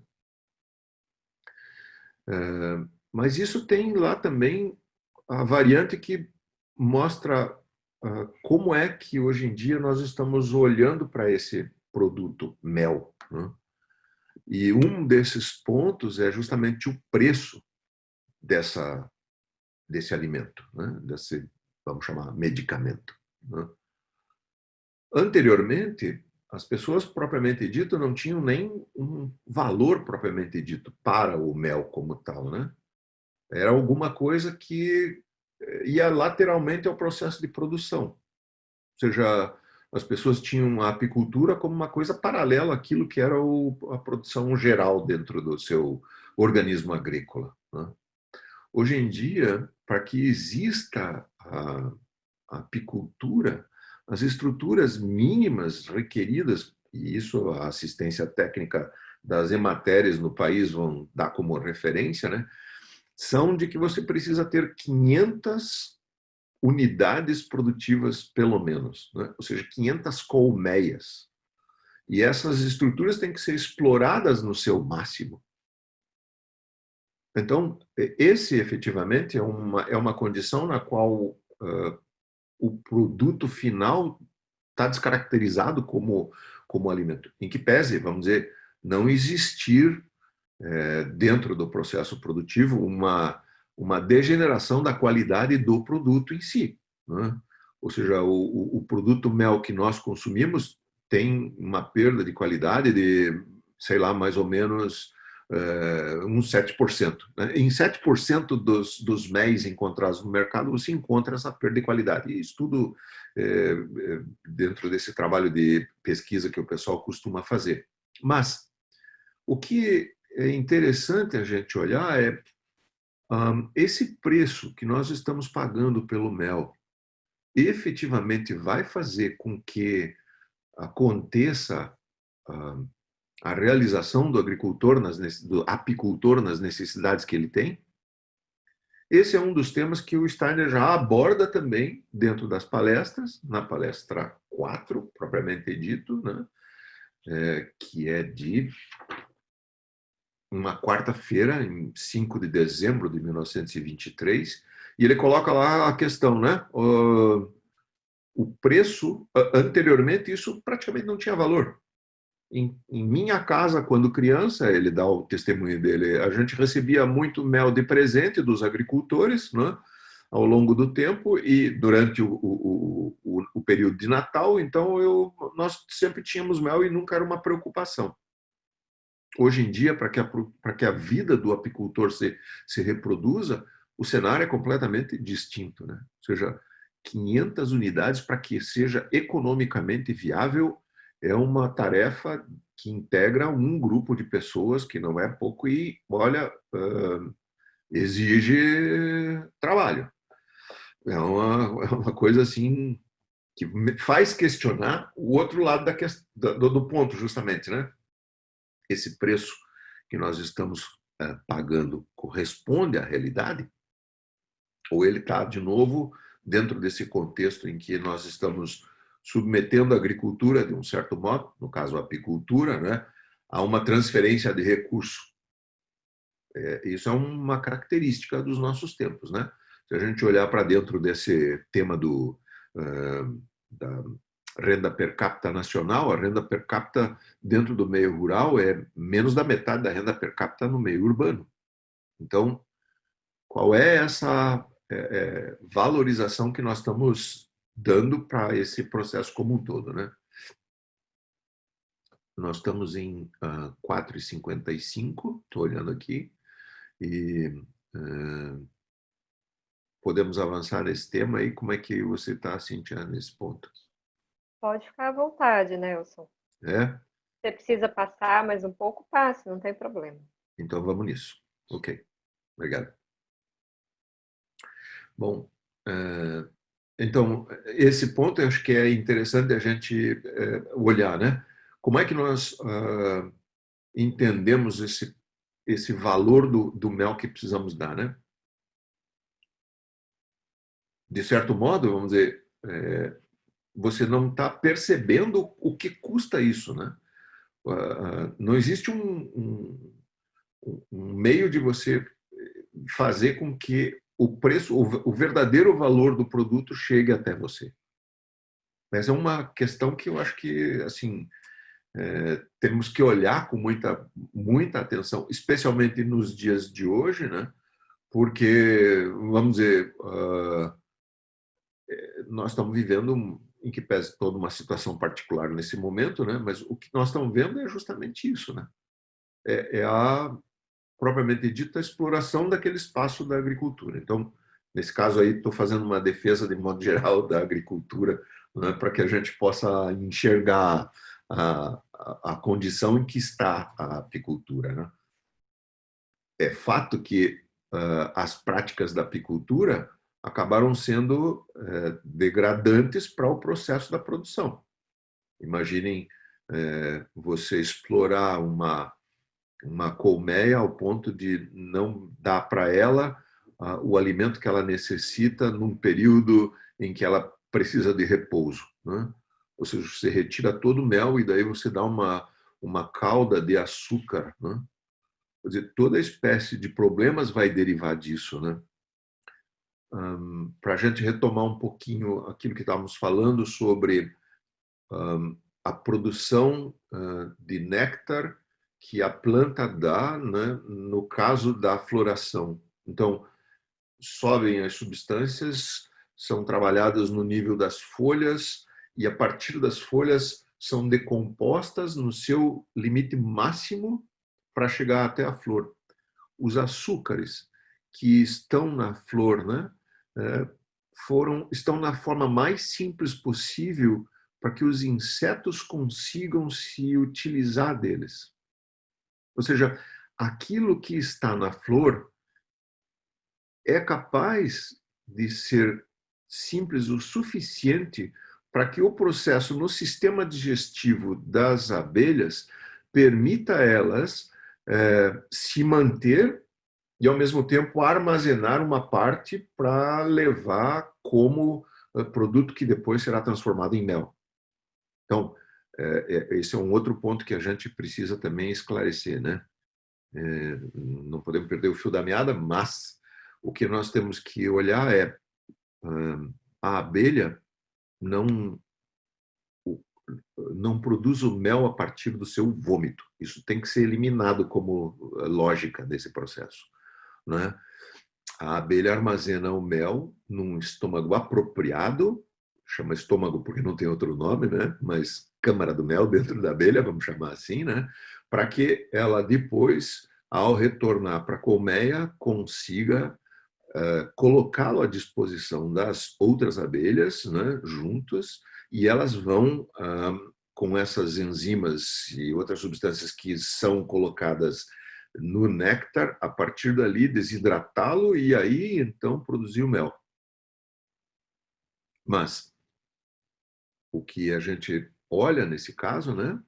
Mas isso tem lá também a variante que mostra como é que hoje em dia nós estamos olhando para esse produto mel, né? E um desses pontos é justamente o preço desse alimento, né? Desse, vamos chamar, medicamento, né? Anteriormente, as pessoas propriamente dito não tinham nem um valor propriamente dito para o mel como tal, né? Era alguma coisa que ia lateralmente ao processo de produção. Ou seja, as pessoas tinham a apicultura como uma coisa paralela àquilo que era a produção geral dentro do seu organismo agrícola, né? Hoje em dia, para que exista a apicultura, as estruturas mínimas requeridas, e isso a assistência técnica das Emateres no país vão dar como referência, né, são de que você precisa ter 500 unidades produtivas, pelo menos, né? Ou seja, 500 colmeias. E essas estruturas têm que ser exploradas no seu máximo. Então, esse efetivamente é uma condição na qual o produto final está descaracterizado como alimento. Em que pese, vamos dizer, não existir dentro do processo produtivo uma degeneração da qualidade do produto em si, né? Ou seja, o produto mel que nós consumimos tem uma perda de qualidade de, sei lá, mais ou menos uns 7%. Né? Em 7% dos MEIs encontrados no mercado, você encontra essa perda de qualidade. E isso tudo dentro desse trabalho de pesquisa que o pessoal costuma fazer. Mas o que é interessante a gente olhar é esse preço que nós estamos pagando pelo mel efetivamente vai fazer com que aconteça a realização do agricultor, do apicultor nas necessidades que ele tem? Esse é um dos temas que o Steiner já aborda também dentro das palestras, na palestra 4, propriamente dito, né? Que é de uma quarta-feira, em 5 de dezembro de 1923, e ele coloca lá a questão, né? O preço, anteriormente, isso praticamente não tinha valor. Em minha casa, quando criança, ele dá o testemunho dele, a gente recebia muito mel de presente dos agricultores, né, ao longo do tempo e durante o período de Natal, então nós sempre tínhamos mel e nunca era uma preocupação. Hoje em dia, para que a vida do apicultor se reproduza, o cenário é completamente distinto, né? Ou seja, 500 unidades para que seja economicamente viável é uma tarefa que integra um grupo de pessoas que não é pouco e, olha, exige trabalho. É uma coisa assim que faz questionar o outro lado do ponto, justamente, né? Esse preço que nós estamos pagando corresponde à realidade? Ou ele está, de novo, dentro desse contexto em que nós estamos submetendo a agricultura, de um certo modo, no caso a apicultura, né, a uma transferência de recurso? Isso é uma característica dos nossos tempos, né? Se a gente olhar para dentro desse tema da renda per capita nacional, a renda per capita dentro do meio rural é menos da metade da renda per capita no meio urbano. Então, qual é essa valorização que nós estamos dando para esse processo como um todo, né? Nós estamos em 4h55, estou olhando aqui, e podemos avançar nesse tema aí. Como é que você está sentindo nesse ponto? Pode ficar à vontade, Nelson. É? Você precisa passar mais um pouco? Passe, não tem problema. Então vamos nisso. Ok, obrigado. Bom, então esse ponto eu acho que é interessante a gente olhar, né? Como é que nós entendemos esse valor do mel que precisamos dar, né? De certo modo, vamos dizer, você não está percebendo o que custa isso, né? Não existe um meio de você fazer com que o preço, o verdadeiro valor do produto chegue até você. Essa é uma questão que eu acho que, assim, temos que olhar com muita atenção, especialmente nos dias de hoje, né? Porque, vamos dizer, nós estamos vivendo em que pese toda uma situação particular nesse momento, né? Mas o que nós estamos vendo é justamente isso, né? É a propriamente dita exploração daquele espaço da agricultura. Então, nesse caso aí, estou fazendo uma defesa de modo geral da agricultura, né, para que a gente possa enxergar a condição em que está a apicultura, né? É fato que as práticas da apicultura acabaram sendo degradantes para o processo da produção. Imaginem você explorar uma colmeia ao ponto de não dar para ela o alimento que ela necessita num período em que ela precisa de repouso, né? Ou seja, você retira todo o mel e daí você dá uma calda de açúcar, né? Quer dizer, toda espécie de problemas vai derivar disso, né? Para a gente retomar um pouquinho aquilo que estávamos falando sobre a produção de néctar que a planta dá, né, no caso da floração. Então, sobem as substâncias, são trabalhadas no nível das folhas e a partir das folhas são decompostas no seu limite máximo para chegar até a flor. Os açúcares que estão na flor, né, estão na forma mais simples possível para que os insetos consigam se utilizar deles. Ou seja, aquilo que está na flor é capaz de ser simples o suficiente para que o processo no sistema digestivo das abelhas permita a elas se manter e, ao mesmo tempo, armazenar uma parte para levar como produto que depois será transformado em mel. Então, esse é um outro ponto que a gente precisa também esclarecer, né? Não podemos perder o fio da meada, mas o que nós temos que olhar é a abelha não produz o mel a partir do seu vômito. Isso tem que ser eliminado como lógica desse processo, né? A abelha armazena o mel num estômago apropriado, chama estômago porque não tem outro nome, né? Mas câmara do mel dentro da abelha, vamos chamar assim, né? Para que ela depois, ao retornar para a colmeia, consiga colocá-lo à disposição das outras abelhas, né, juntas, e elas vão, com essas enzimas e outras substâncias que são colocadas no néctar, a partir dali desidratá-lo e aí então produzir o mel. Mas o que a gente olha nesse caso, né,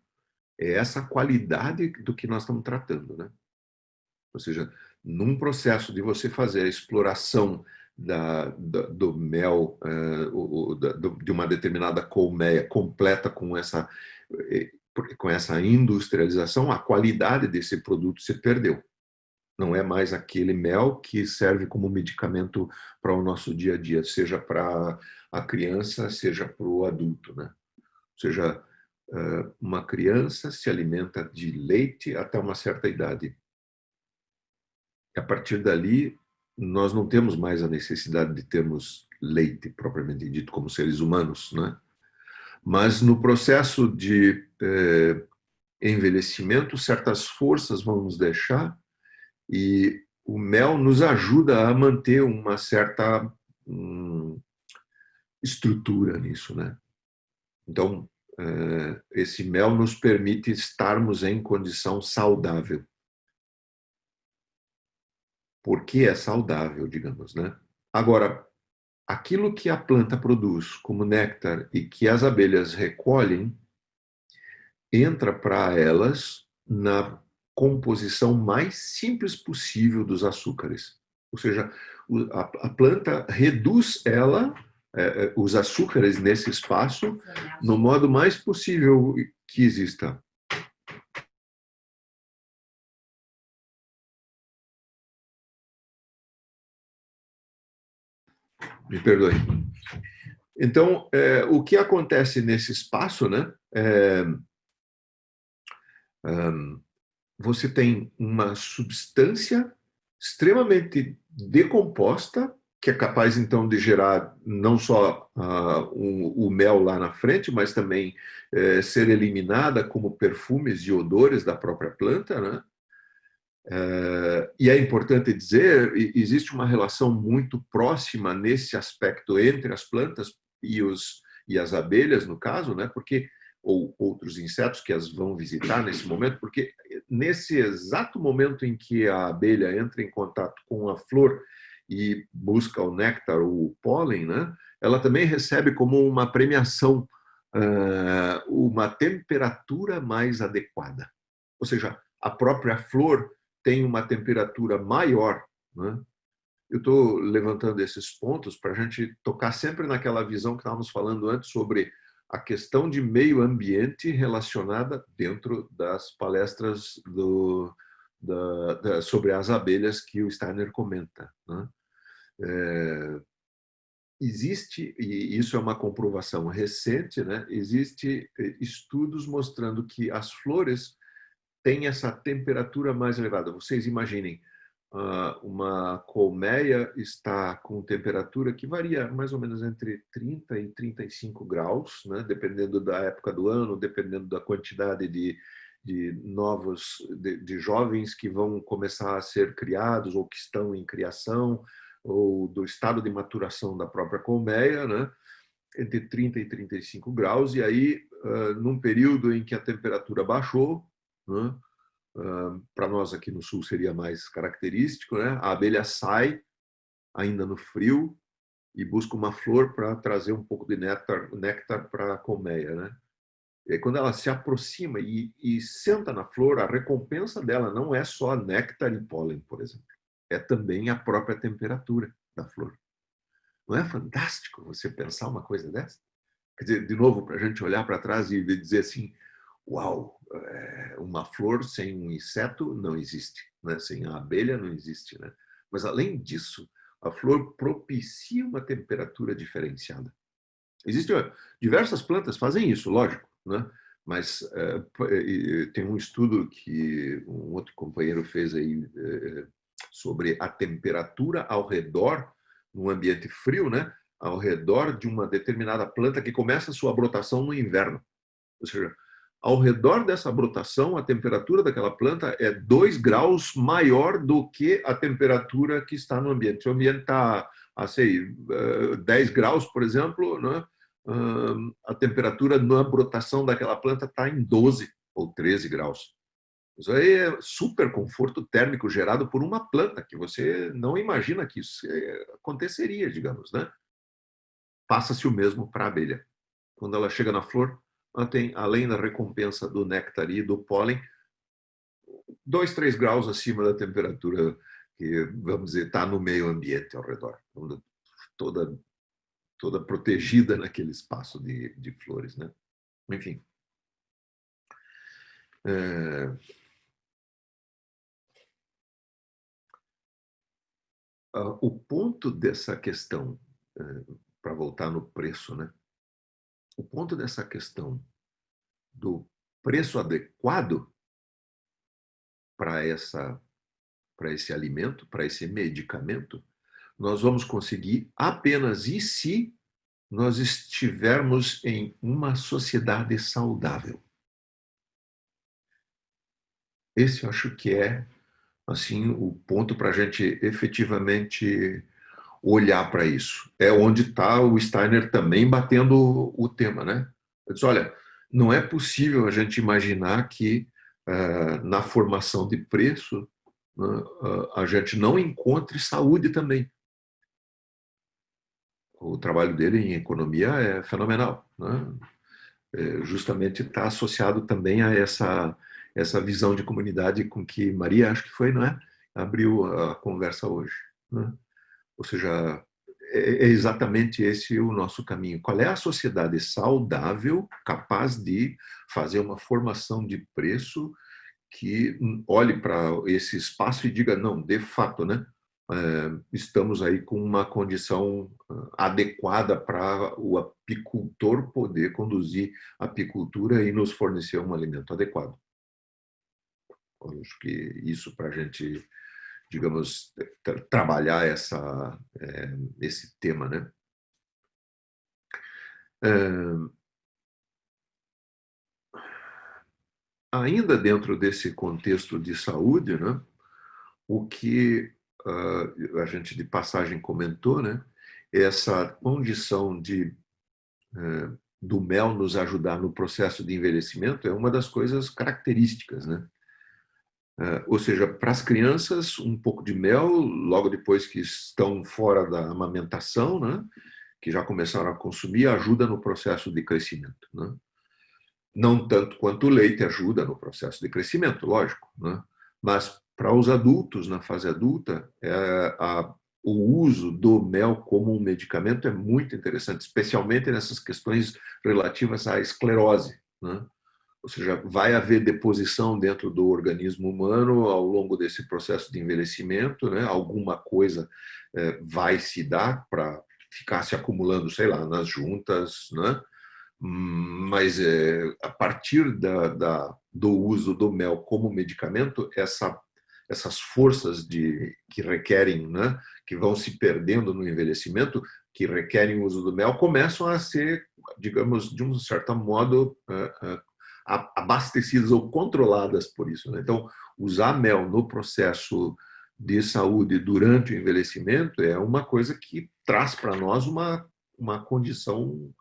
é essa qualidade do que nós estamos tratando, né? Ou seja, num processo de você fazer a exploração do mel, de uma determinada colmeia completa com essa industrialização, a qualidade desse produto se perdeu. Não é mais aquele mel que serve como medicamento para o nosso dia a dia, seja para a criança, seja para o adulto, né? Ou seja, uma criança se alimenta de leite até uma certa idade. A partir dali, nós não temos mais a necessidade de termos leite, propriamente dito, como seres humanos, né? Mas no processo de envelhecimento, certas forças vão nos deixar e o mel nos ajuda a manter uma certa estrutura nisso, né? Então, esse mel nos permite estarmos em condição saudável. Porque é saudável, digamos, né? Agora, aquilo que a planta produz como néctar e que as abelhas recolhem entra para elas na composição mais simples possível dos açúcares. Ou seja, a planta reduz os açúcares nesse espaço no modo mais possível que exista. Me perdoe. Então, o que acontece nesse espaço, né? Você tem uma substância extremamente decomposta que é capaz, então, de gerar não só o mel lá na frente, mas também ser eliminada como perfumes e odores da própria planta, né? E é importante dizer, existe uma relação muito próxima nesse aspecto entre as plantas e as abelhas, no caso, né? Porque ou outros insetos que as vão visitar nesse momento, porque nesse exato momento em que a abelha entra em contato com a flor e busca o néctar, o pólen, né? Ela também recebe como uma premiação uma temperatura mais adequada. Ou seja, a própria flor tem uma temperatura maior, né? Eu estou levantando esses pontos para a gente tocar sempre naquela visão que estávamos falando antes sobre a questão de meio ambiente relacionada dentro das palestras sobre as abelhas que o Steiner comenta, né? Existe, e isso é uma comprovação recente, né? Existe estudos mostrando que as flores têm essa temperatura mais elevada. Vocês imaginem, uma colmeia está com temperatura que varia mais ou menos entre 30 e 35 graus, né? Dependendo da época do ano, dependendo da quantidade de novos, de jovens que vão começar a ser criados ou que estão em criação, ou do estado de maturação da própria colmeia, né? Entre 30 e 35 graus, e aí, num período em que a temperatura baixou, né? Para nós aqui no sul seria mais característico, né? A abelha sai ainda no frio e busca uma flor para trazer um pouco de néctar para a colmeia, né? E aí, quando ela se aproxima e senta na flor, a recompensa dela não é só néctar e pólen, por exemplo. É também a própria temperatura da flor. Não é fantástico você pensar uma coisa dessa? Quer dizer, de novo, para a gente olhar para trás e dizer assim, uau, uma flor sem um inseto não existe, né? Sem a abelha não existe, né? Mas, além disso, a flor propicia uma temperatura diferenciada. Existem diversas plantas que fazem isso, lógico, né? Mas tem um estudo que um outro companheiro fez aí sobre a temperatura ao redor, num ambiente frio, né? Ao redor de uma determinada planta que começa a sua brotação no inverno. Ou seja, ao redor dessa brotação, a temperatura daquela planta é 2 graus maior do que a temperatura que está no ambiente. Se o ambiente está a, sei, 10 graus, por exemplo, né? A temperatura na brotação daquela planta está em 12 ou 13 graus. Isso aí é super conforto térmico gerado por uma planta, que você não imagina que isso aconteceria, digamos, né? Passa-se o mesmo para a abelha. Quando ela chega na flor, ela tem, além da recompensa do néctar e do pólen, 2, 3 graus acima da temperatura que, vamos dizer, está no meio ambiente ao redor. Toda, toda protegida naquele espaço de flores, né? Enfim. O ponto dessa questão, para voltar no preço, né? O ponto dessa questão do preço adequado para esse alimento, para esse medicamento, nós vamos conseguir apenas e se nós estivermos em uma sociedade saudável. Esse eu acho que é assim o ponto para a gente efetivamente olhar para isso. É onde está o Steiner também batendo o tema, né? Eu disse, olha, não é possível a gente imaginar que na formação de preço a gente não encontre saúde também. O trabalho dele em economia é fenomenal, né? Justamente está associado também a essa visão de comunidade com que Maria, acho que foi, não é? Abriu a conversa hoje, né? Ou seja, é exatamente esse o nosso caminho. Qual é a sociedade saudável, capaz de fazer uma formação de preço que olhe para esse espaço e diga, não, de fato, né? Estamos aí com uma condição adequada para o apicultor poder conduzir a apicultura e nos fornecer um alimento adequado. Eu acho que isso para a gente, digamos, trabalhar esse tema, né? Ainda dentro desse contexto de saúde, né, o que a gente de passagem comentou, né, essa condição do mel nos ajudar no processo de envelhecimento é uma das coisas características, né? Ou seja, para as crianças, um pouco de mel, logo depois que estão fora da amamentação, né, que já começaram a consumir, ajuda no processo de crescimento, né? Não tanto quanto o leite ajuda no processo de crescimento, lógico, né? Mas para os adultos, na fase adulta, o uso do mel como um medicamento é muito interessante, especialmente nessas questões relativas à esclerose, né? Ou seja, vai haver deposição dentro do organismo humano ao longo desse processo de envelhecimento, né? Alguma coisa vai se dar para ficar se acumulando, sei lá, nas juntas, né? Mas a partir do uso do mel como medicamento, essas forças que requerem, né, que vão se perdendo no envelhecimento, que requerem o uso do mel, começam a ser, digamos, de um certo modo, abastecidas ou controladas por isso, né? Então, usar mel no processo de saúde durante o envelhecimento é uma coisa que traz para nós uma condição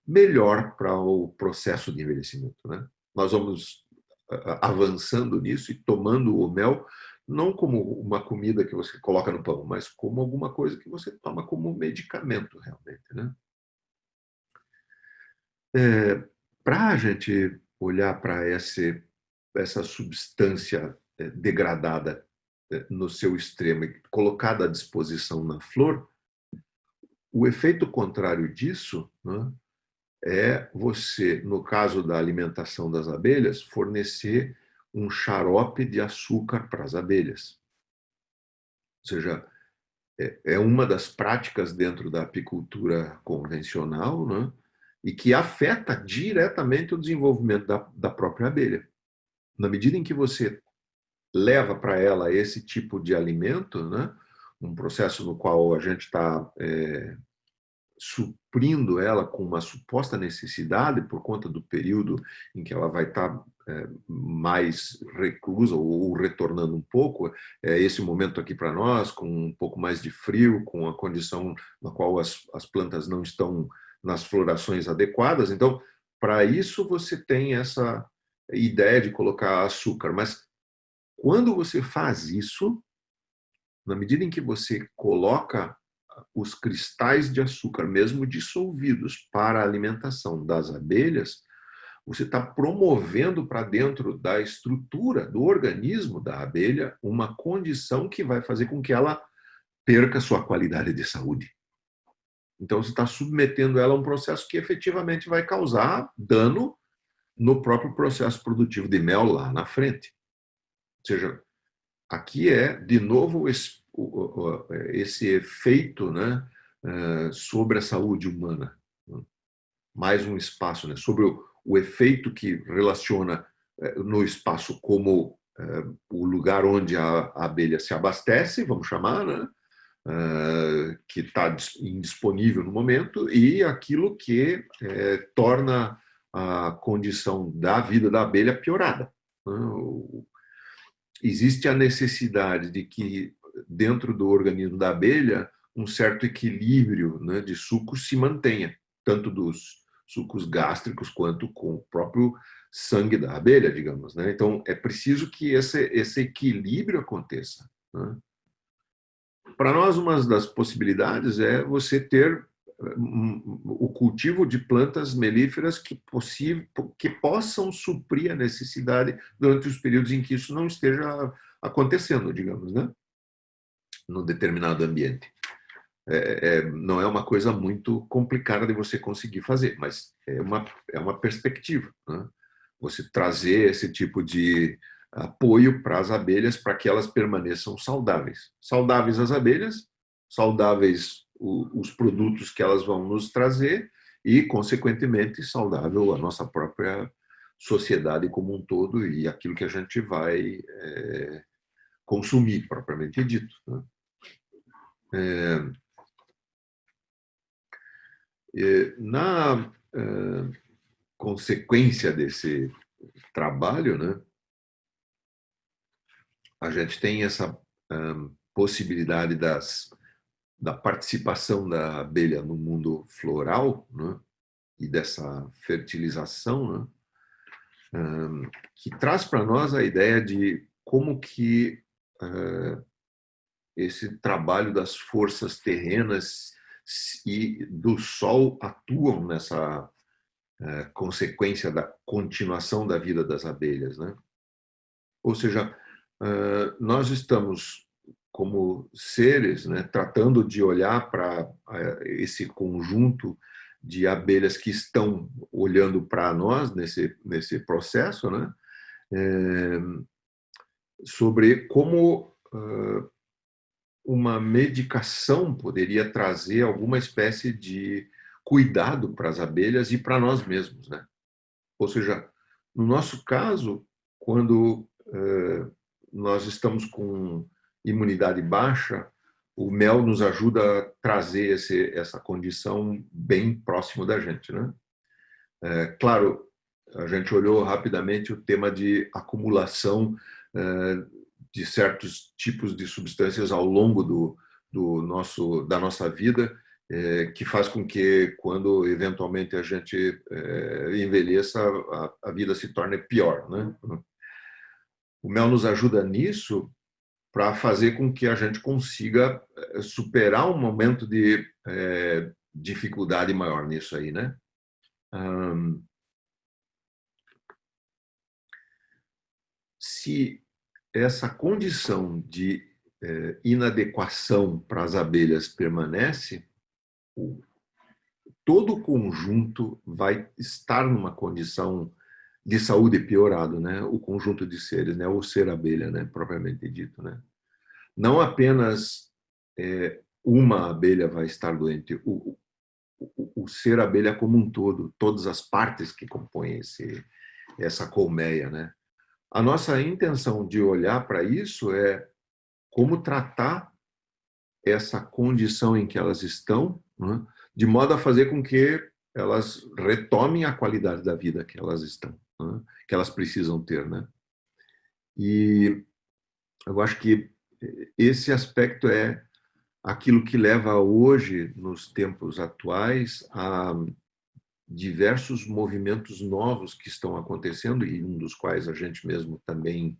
melhor para o processo de envelhecimento, né? Nós vamos avançando nisso e tomando o mel não como uma comida que você coloca no pão, mas como alguma coisa que você toma como medicamento realmente, né? Para a gente olhar para essa substância degradada no seu extremo e colocada à disposição na flor, o efeito contrário disso, né, é você, no caso da alimentação das abelhas, fornecer um xarope de açúcar para as abelhas. Ou seja, é uma das práticas dentro da apicultura convencional, né? E que afeta diretamente o desenvolvimento da própria abelha. Na medida em que você leva para ela esse tipo de alimento, né? Um processo no qual a gente está suprindo ela com uma suposta necessidade por conta do período em que ela vai estar mais reclusa ou retornando um pouco, esse momento aqui para nós, com um pouco mais de frio, com a condição na qual as plantas não estão nas florações adequadas. Então, para isso você tem essa ideia de colocar açúcar, mas quando você faz isso, na medida em que você coloca os cristais de açúcar, mesmo dissolvidos, para a alimentação das abelhas, você está promovendo para dentro da estrutura do organismo da abelha uma condição que vai fazer com que ela perca sua qualidade de saúde. Então, você está submetendo ela a um processo que efetivamente vai causar dano no próprio processo produtivo de mel lá na frente. Ou seja, aqui de novo, esse efeito, né, sobre a saúde humana. Mais um espaço, né, sobre o efeito que relaciona no espaço como o lugar onde a abelha se abastece, vamos chamar, né, que está indisponível no momento, e aquilo que torna a condição da vida da abelha piorada. Existe a necessidade de que, dentro do organismo da abelha, um certo equilíbrio, né, de sucos se mantenha, tanto dos sucos gástricos quanto com o próprio sangue da abelha, digamos, né? Então, é preciso que esse equilíbrio aconteça, né? Para nós, uma das possibilidades é você ter o cultivo de plantas melíferas que possam suprir a necessidade durante os períodos em que isso não esteja acontecendo, digamos, né? Num determinado ambiente. Não é uma coisa muito complicada de você conseguir fazer, mas é uma perspectiva, né? Você trazer esse tipo de apoio para as abelhas para que elas permaneçam saudáveis. Saudáveis as abelhas, saudáveis os produtos que elas vão nos trazer e, consequentemente, saudável a nossa própria sociedade como um todo e aquilo que a gente vai consumir, propriamente dito, né? Na consequência desse trabalho, né, a gente tem essa possibilidade da participação da abelha no mundo floral, né, e dessa fertilização, né, que traz para nós a ideia de como que esse trabalho das forças terrenas e do Sol atuam nessa consequência da continuação da vida das abelhas, né? Ou seja, nós estamos como seres, né, tratando de olhar para esse conjunto de abelhas que estão olhando para nós nesse processo, né, sobre como uma medicação poderia trazer alguma espécie de cuidado para as abelhas e para nós mesmos, né? Ou seja, no nosso caso, quando nós estamos com imunidade baixa, o mel nos ajuda a trazer essa condição bem próximo da gente, né? Claro, a gente olhou rapidamente o tema de acumulação de certos tipos de substâncias ao longo da nossa vida, que faz com que, quando eventualmente a gente envelheça, a vida se torne pior, né? O mel nos ajuda nisso para fazer com que a gente consiga superar um momento de dificuldade maior nisso aí, né? Se essa condição de inadequação para as abelhas permanece, todo o conjunto vai estar numa condição de saúde piorado, né? O conjunto de seres, né? O ser abelha, né? Propriamente dito, né? Não apenas uma abelha vai estar doente, o ser abelha como um todo, todas as partes que compõem essa colmeia, né? A nossa intenção de olhar para isso é como tratar essa condição em que elas estão, né, de modo a fazer com que elas retomem a qualidade da vida que elas estão, né, que elas precisam ter, né? E eu acho que esse aspecto é aquilo que leva hoje, nos tempos atuais, a diversos movimentos novos que estão acontecendo, e um dos quais a gente mesmo também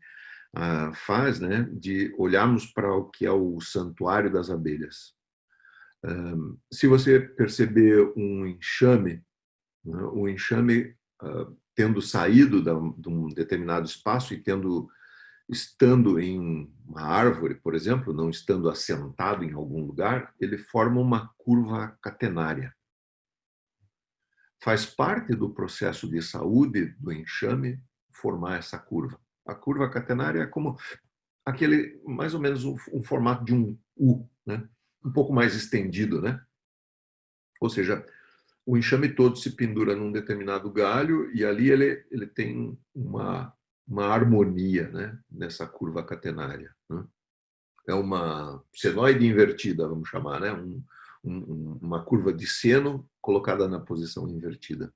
faz, né, de olharmos para o que é o santuário das abelhas. Se você perceber um enxame, né, o enxame tendo saído de um determinado espaço e estando em uma árvore, por exemplo, não estando assentado em algum lugar, ele forma uma curva catenária. Faz parte do processo de saúde do enxame formar essa curva. A curva catenária é como aquele, mais ou menos, um formato de um U, né? Um pouco mais estendido, né? Ou seja, o enxame todo se pendura num determinado galho e ali ele tem uma harmonia, né? Nessa curva catenária, né? É uma senoide invertida, vamos chamar, né? Uma curva de seno colocada na posição invertida.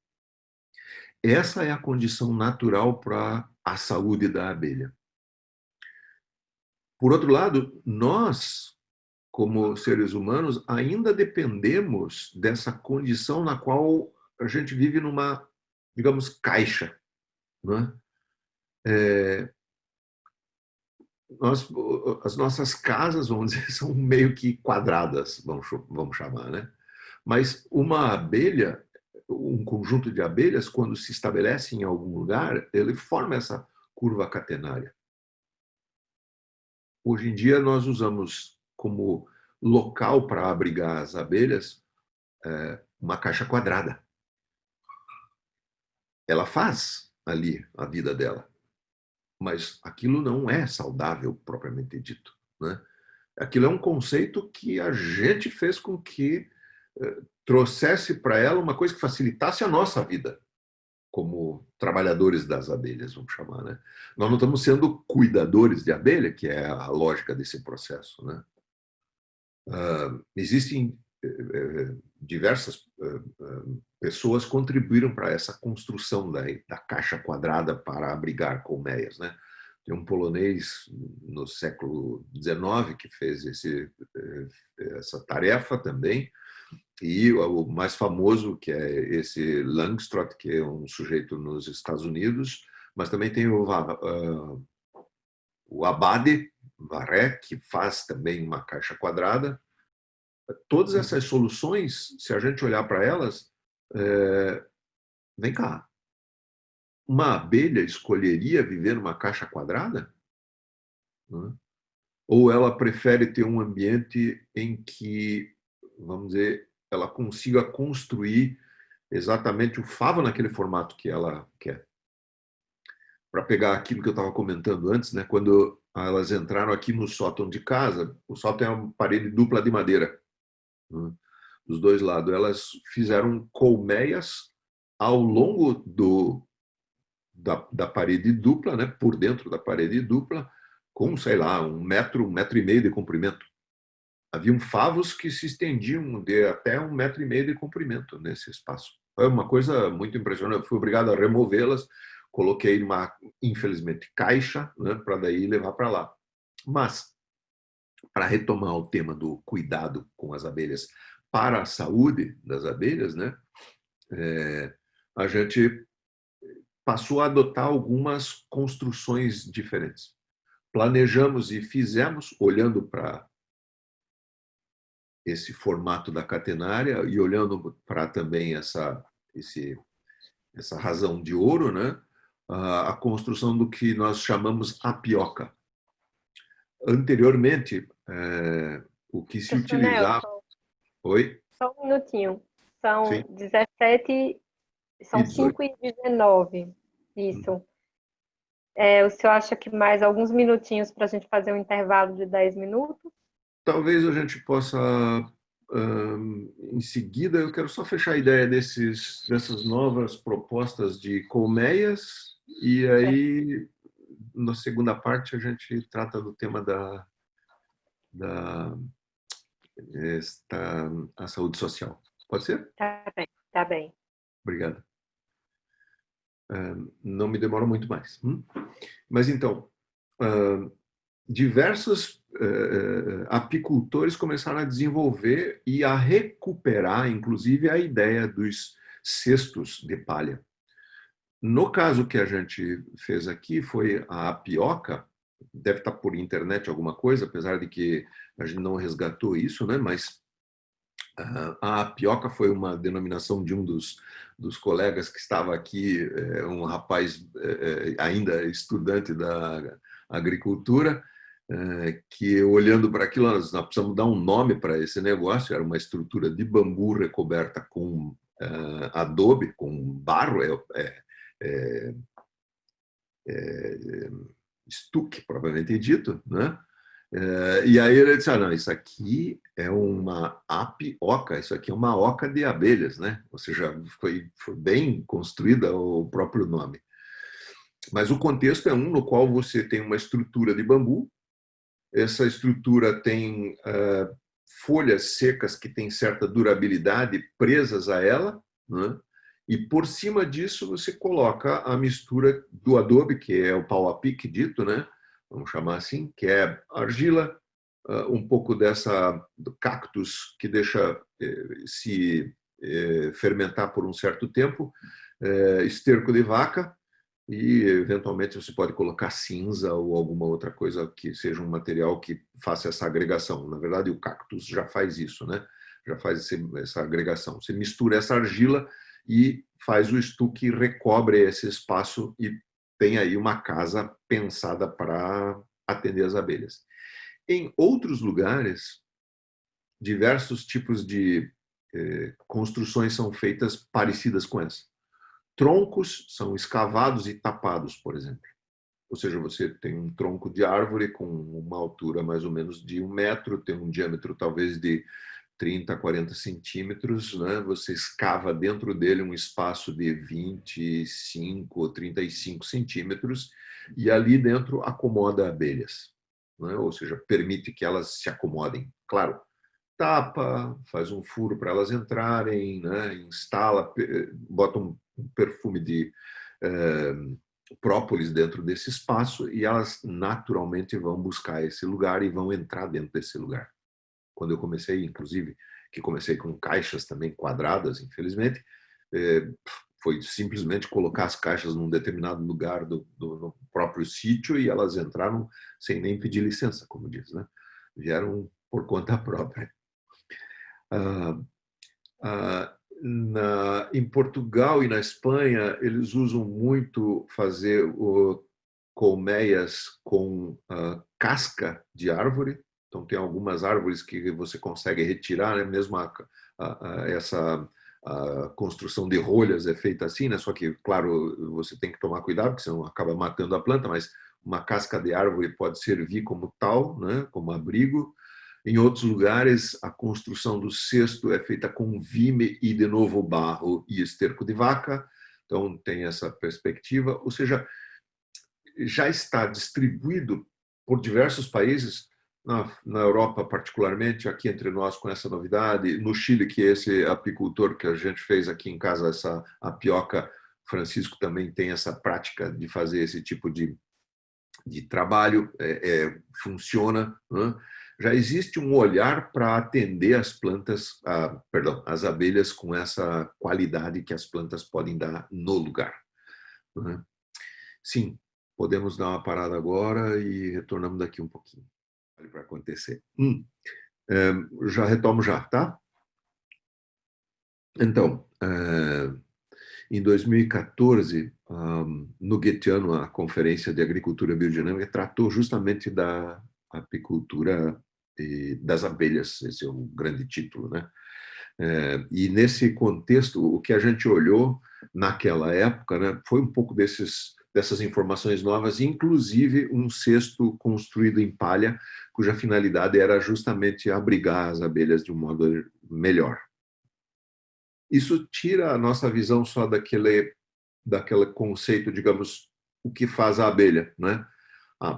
Essa é a condição natural para a saúde da abelha. Por outro lado, nós, como seres humanos, ainda dependemos dessa condição na qual a gente vive numa, digamos, caixa, né? As nossas casas, vamos dizer, são meio que quadradas, vamos chamar, né? Mas uma abelha, um conjunto de abelhas, quando se estabelece em algum lugar, ele forma essa curva catenária. Hoje em dia, nós usamos como local para abrigar as abelhas uma caixa quadrada. Ela faz ali a vida dela, mas aquilo não é saudável, propriamente dito, né? Aquilo é um conceito que a gente fez com que trouxesse para ela uma coisa que facilitasse a nossa vida, como trabalhadores das abelhas, vamos chamar, né? Nós não estamos sendo cuidadores de abelha, que é a lógica desse processo, né? Existem diversas pessoas contribuíram para essa construção da caixa quadrada para abrigar colmeias, né? Tem um polonês no século XIX que fez essa tarefa também, e o mais famoso, que é esse Langstroth, que é um sujeito nos Estados Unidos, mas também tem o Abade Varé, que faz também uma caixa quadrada. Todas essas soluções, se a gente olhar para elas, vem cá, uma abelha escolheria viver numa caixa quadrada? Né? Ou ela prefere ter um ambiente em que, vamos dizer, ela consiga construir exatamente o favo naquele formato que ela quer? Para pegar aquilo que eu estava comentando antes, né? Quando elas entraram aqui no sótão de casa, o sótão é uma parede dupla de madeira, né? Dos dois lados. Elas fizeram colmeias ao longo da parede dupla, né? Por dentro da parede dupla, com, sei lá, 1 metro e meio de comprimento. Haviam favos que se estendiam de até 1 metro e meio de comprimento nesse espaço. Foi uma coisa muito impressionante. Eu fui obrigado a removê-las, coloquei numa, infelizmente, caixa, né, para daí levar para lá. Mas, para retomar o tema do cuidado com as abelhas para a saúde das abelhas, né, a gente passou a adotar algumas construções diferentes. Planejamos e fizemos, olhando para esse formato da catenária e olhando para também essa razão de ouro, né? A construção do que nós chamamos apioca. Anteriormente, o que se Professor utilizava... Nelson, Oi? só um minutinho. Sim. São 17, E são 18. 5h19. Isso. O senhor acha que mais alguns minutinhos para a gente fazer um intervalo de 10 minutos? Talvez a gente possa, em seguida, eu quero só fechar a ideia dessas novas propostas de colmeias, e aí, na segunda parte, a gente trata do tema da a saúde social. Pode ser? Tá bem, tá bem. Obrigado. Não me demora muito mais. Mas então, diversos apicultores começaram a desenvolver e a recuperar, inclusive, a ideia dos cestos de palha. No caso que a gente fez aqui, foi a apioca, deve estar por internet alguma coisa, apesar de que a gente não resgatou isso, né? Mas a apioca foi uma denominação de um dos colegas que estava aqui, um rapaz ainda estudante da agricultura, que olhando para aquilo, nós precisamos dar um nome para esse negócio. Era uma estrutura de bambu recoberta com adobe, com barro, estuque, propriamente dito, né? E aí ele disse, não, isso aqui é uma apioca, isso aqui é uma oca de abelhas, né? Ou seja, foi bem construída o próprio nome. Mas o contexto é um no qual você tem uma estrutura de bambu, essa estrutura tem folhas secas que têm certa durabilidade presas a ela, né? E por cima disso você coloca a mistura do adobe, que é o pau a pique dito, né? Vamos chamar assim, que é argila, um pouco do cactus que deixa se fermentar por um certo tempo, esterco de vaca, e eventualmente você pode colocar cinza ou alguma outra coisa que seja um material que faça essa agregação. Na verdade, o cactus já faz isso, né? Já faz essa agregação. Você mistura essa argila e faz o estuque, recobre esse espaço e tem aí uma casa pensada para atender as abelhas. Em outros lugares, diversos tipos de construções são feitas parecidas com essa. Troncos são escavados e tapados, por exemplo. Ou seja, você tem um tronco de árvore com uma altura mais ou menos de 1 metro, tem um diâmetro talvez de 30 a 40 centímetros, né? Você escava dentro dele um espaço de 25 ou 35 centímetros e ali dentro acomoda abelhas, né? Ou seja, permite que elas se acomodem. Claro, tapa, faz um furo para elas entrarem, né? Instala, bota um perfume de própolis dentro desse espaço e elas naturalmente vão buscar esse lugar e vão entrar dentro desse lugar. Quando eu comecei, inclusive, que comecei com caixas também quadradas, infelizmente, foi simplesmente colocar as caixas num determinado lugar do próprio sítio e elas entraram sem nem pedir licença, como diz, né? Vieram por conta própria. Em Portugal e na Espanha, eles usam muito fazer colmeias com casca de árvore. Então, tem algumas árvores que você consegue retirar, né? Mesmo essa construção de rolhas é feita assim, né? Só que, claro, você tem que tomar cuidado, porque senão acaba matando a planta, mas uma casca de árvore pode servir como tal, né? Como abrigo. Em outros lugares, a construção do cesto é feita com vime e, de novo, barro e esterco de vaca. Então, tem essa perspectiva. Ou seja, já está distribuído por diversos países, na Europa particularmente, aqui entre nós com essa novidade, no Chile, que esse apicultor que a gente fez aqui em casa, essa apioca, Francisco também tem essa prática de fazer esse tipo de trabalho, funciona, né? Já existe um olhar para atender as plantas, as abelhas com essa qualidade que as plantas podem dar no lugar, né? Sim, podemos dar uma parada agora e retornamos daqui um pouquinho para acontecer. Já retomo já, tá? Então, em 2014, no Goetheano, a Conferência de Agricultura Biodinâmica tratou justamente da apicultura e das abelhas, esse é o grande título, né? E nesse contexto, o que a gente olhou naquela época, né, foi um pouco dessas informações novas, inclusive um cesto construído em palha, cuja finalidade era justamente abrigar as abelhas de um modo melhor. Isso tira a nossa visão só daquele conceito, digamos, o que faz a abelha, né?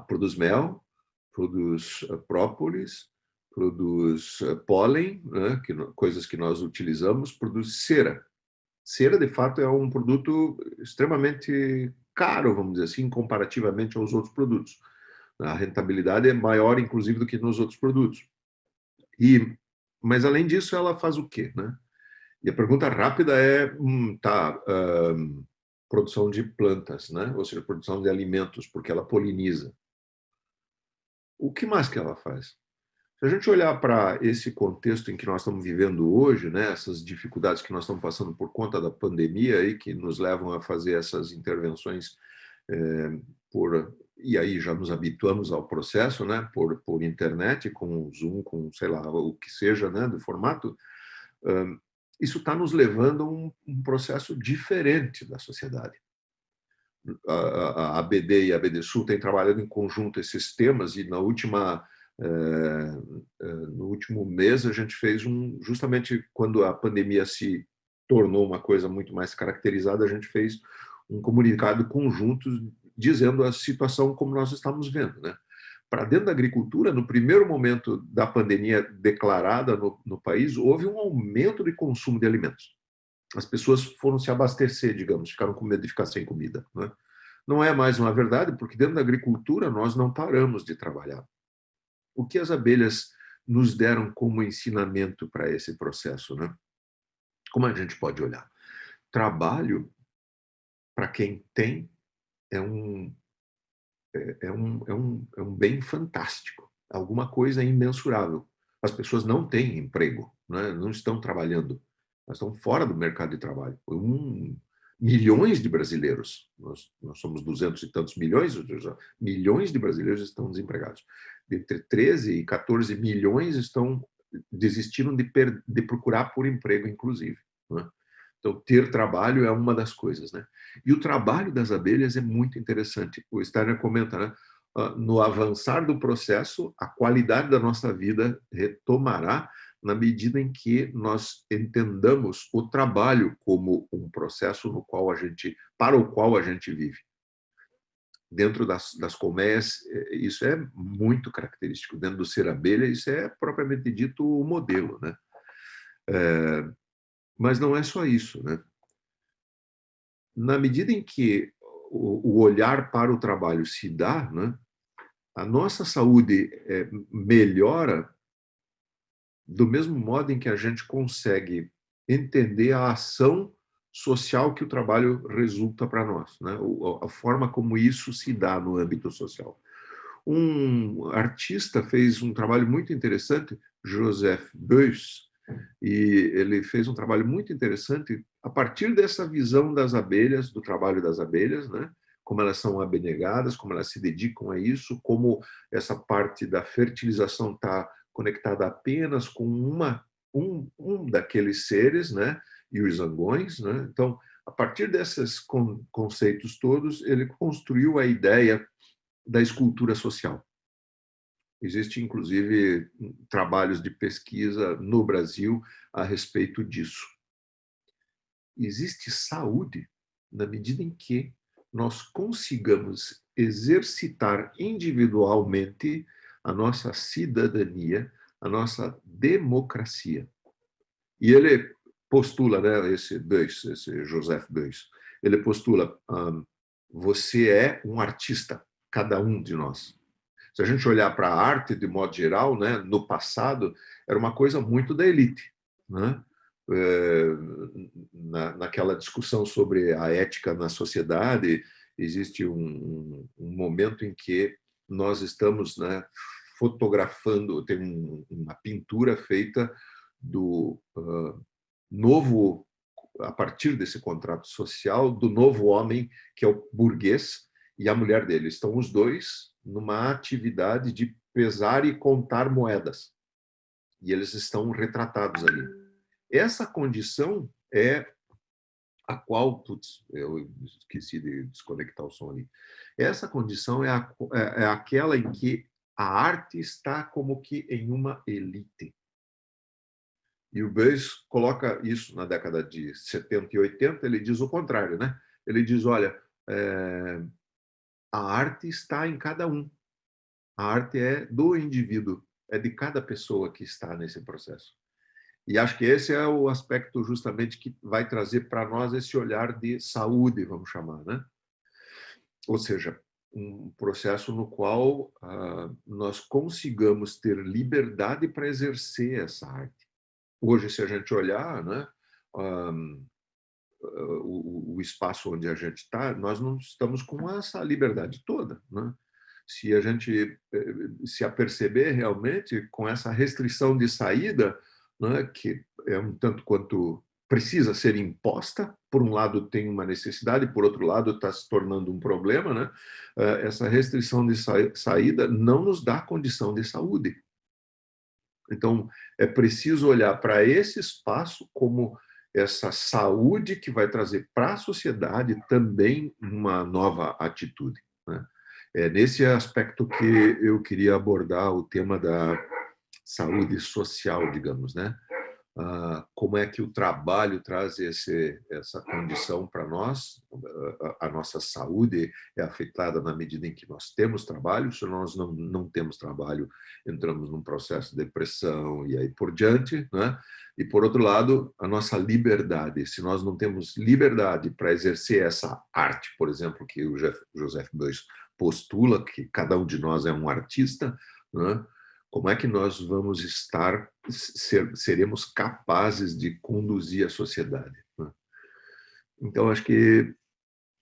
Produz mel, produz própolis, produz pólen, né? Coisas que nós utilizamos, produz cera. Cera, de fato, é um produto extremamente caro, vamos dizer assim, comparativamente aos outros produtos. A rentabilidade é maior, inclusive, do que nos outros produtos. Mas, além disso, ela faz o quê, né? E a pergunta rápida é, produção de plantas, né? Ou seja, produção de alimentos, porque ela poliniza. O que mais que ela faz? Se a gente olhar para esse contexto em que nós estamos vivendo hoje, né, essas dificuldades que nós estamos passando por conta da pandemia e que nos levam a fazer essas intervenções e aí já nos habituamos ao processo, né, por internet, com Zoom, com sei lá o que seja, né, do formato. Isso está nos levando a um processo diferente da sociedade. A ABD e a ABDSul têm trabalhado em conjunto esses temas e no último mês a gente fez justamente quando a pandemia se tornou uma coisa muito mais caracterizada, a gente fez um comunicado conjunto dizendo a situação como nós estamos vendo, né? Para dentro da agricultura, no primeiro momento da pandemia declarada no país, houve um aumento de consumo de alimentos. As pessoas foram se abastecer, digamos, ficaram com medo de ficar sem comida, né? Não é mais uma verdade, porque dentro da agricultura nós não paramos de trabalhar. O que as abelhas nos deram como ensinamento para esse processo, né? Como a gente pode olhar? Trabalho, para quem tem, é um bem fantástico, alguma coisa imensurável. As pessoas não têm emprego, né? Não estão trabalhando, elas estão fora do mercado de trabalho. Milhões de brasileiros, nós somos 200 e tantos milhões, ou seja, milhões de brasileiros estão desempregados. Entre 13 e 14 milhões desistiram de procurar por emprego, inclusive, né? Então, ter trabalho é uma das coisas, né? E o trabalho das abelhas é muito interessante. O Steiner comenta, né? No avançar do processo, a qualidade da nossa vida retomará, na medida em que nós entendamos o trabalho como um processo no qual para o qual a gente vive. Dentro das colmeias, isso é muito característico. Dentro do ser abelha, isso é propriamente dito o modelo, né? Mas não é só isso, né? Na medida em que o olhar para o trabalho se dá, né, a nossa saúde melhora do mesmo modo em que a gente consegue entender a ação social que o trabalho resulta para nós, né? A forma como isso se dá no âmbito social. Um artista fez um trabalho muito interessante, Joseph Beuys, e ele fez um trabalho muito interessante a partir dessa visão das abelhas, do trabalho das abelhas, né? Como elas são abnegadas, como elas se dedicam a isso, como essa parte da fertilização está conectada apenas com um daqueles seres, né? E os zangões, né? Então, a partir desses conceitos todos, ele construiu a ideia da escultura social. Existem, inclusive, trabalhos de pesquisa no Brasil a respeito disso. Existe saúde na medida em que nós consigamos exercitar individualmente a nossa cidadania, a nossa democracia. E ele postula, né, esse Joseph Beuys, ele postula, você é um artista, cada um de nós. Se a gente olhar para a arte, de modo geral, né, no passado, era uma coisa muito da elite. Né? Naquela discussão sobre a ética na sociedade, existe um momento em que nós estamos, né, fotografando, tem uma pintura feita do novo, a partir desse contrato social, do novo homem, que é o burguês, e a mulher dele. Estão os dois numa atividade de pesar e contar moedas. E eles estão retratados ali. Essa condição é a qual... Putz, eu esqueci de desconectar o som ali. Essa condição é aquela em que a arte está como que em uma elite. E o Beuys coloca isso na década de 70 e 80, ele diz o contrário, né? Ele diz, olha, a arte está em cada um. A arte é do indivíduo, é de cada pessoa que está nesse processo. E acho que esse é o aspecto justamente que vai trazer para nós esse olhar de saúde, vamos chamar, né? Ou seja, um processo no qual nós consigamos ter liberdade para exercer essa arte. Hoje, se a gente olhar, né, o espaço onde a gente está, nós não estamos com essa liberdade toda, né? Se a gente se aperceber realmente com essa restrição de saída, né, que é um tanto quanto precisa ser imposta, por um lado tem uma necessidade, por outro lado está se tornando um problema, né? Essa restrição de saída não nos dá condição de saúde. Então, é preciso olhar para esse espaço como essa saúde que vai trazer para a sociedade também uma nova atitude, né? É nesse aspecto que eu queria abordar o tema da saúde social, digamos, né? Como é que o trabalho traz essa condição para nós. A nossa saúde é afetada na medida em que nós temos trabalho. Se nós não temos trabalho, entramos num processo de depressão e aí por diante, né? E, por outro lado, a nossa liberdade. Se nós não temos liberdade para exercer essa arte, por exemplo, que o Joseph Beuys postula, que cada um de nós é um artista, né? Como é que nós vamos seremos capazes de conduzir a sociedade, né? Então, acho que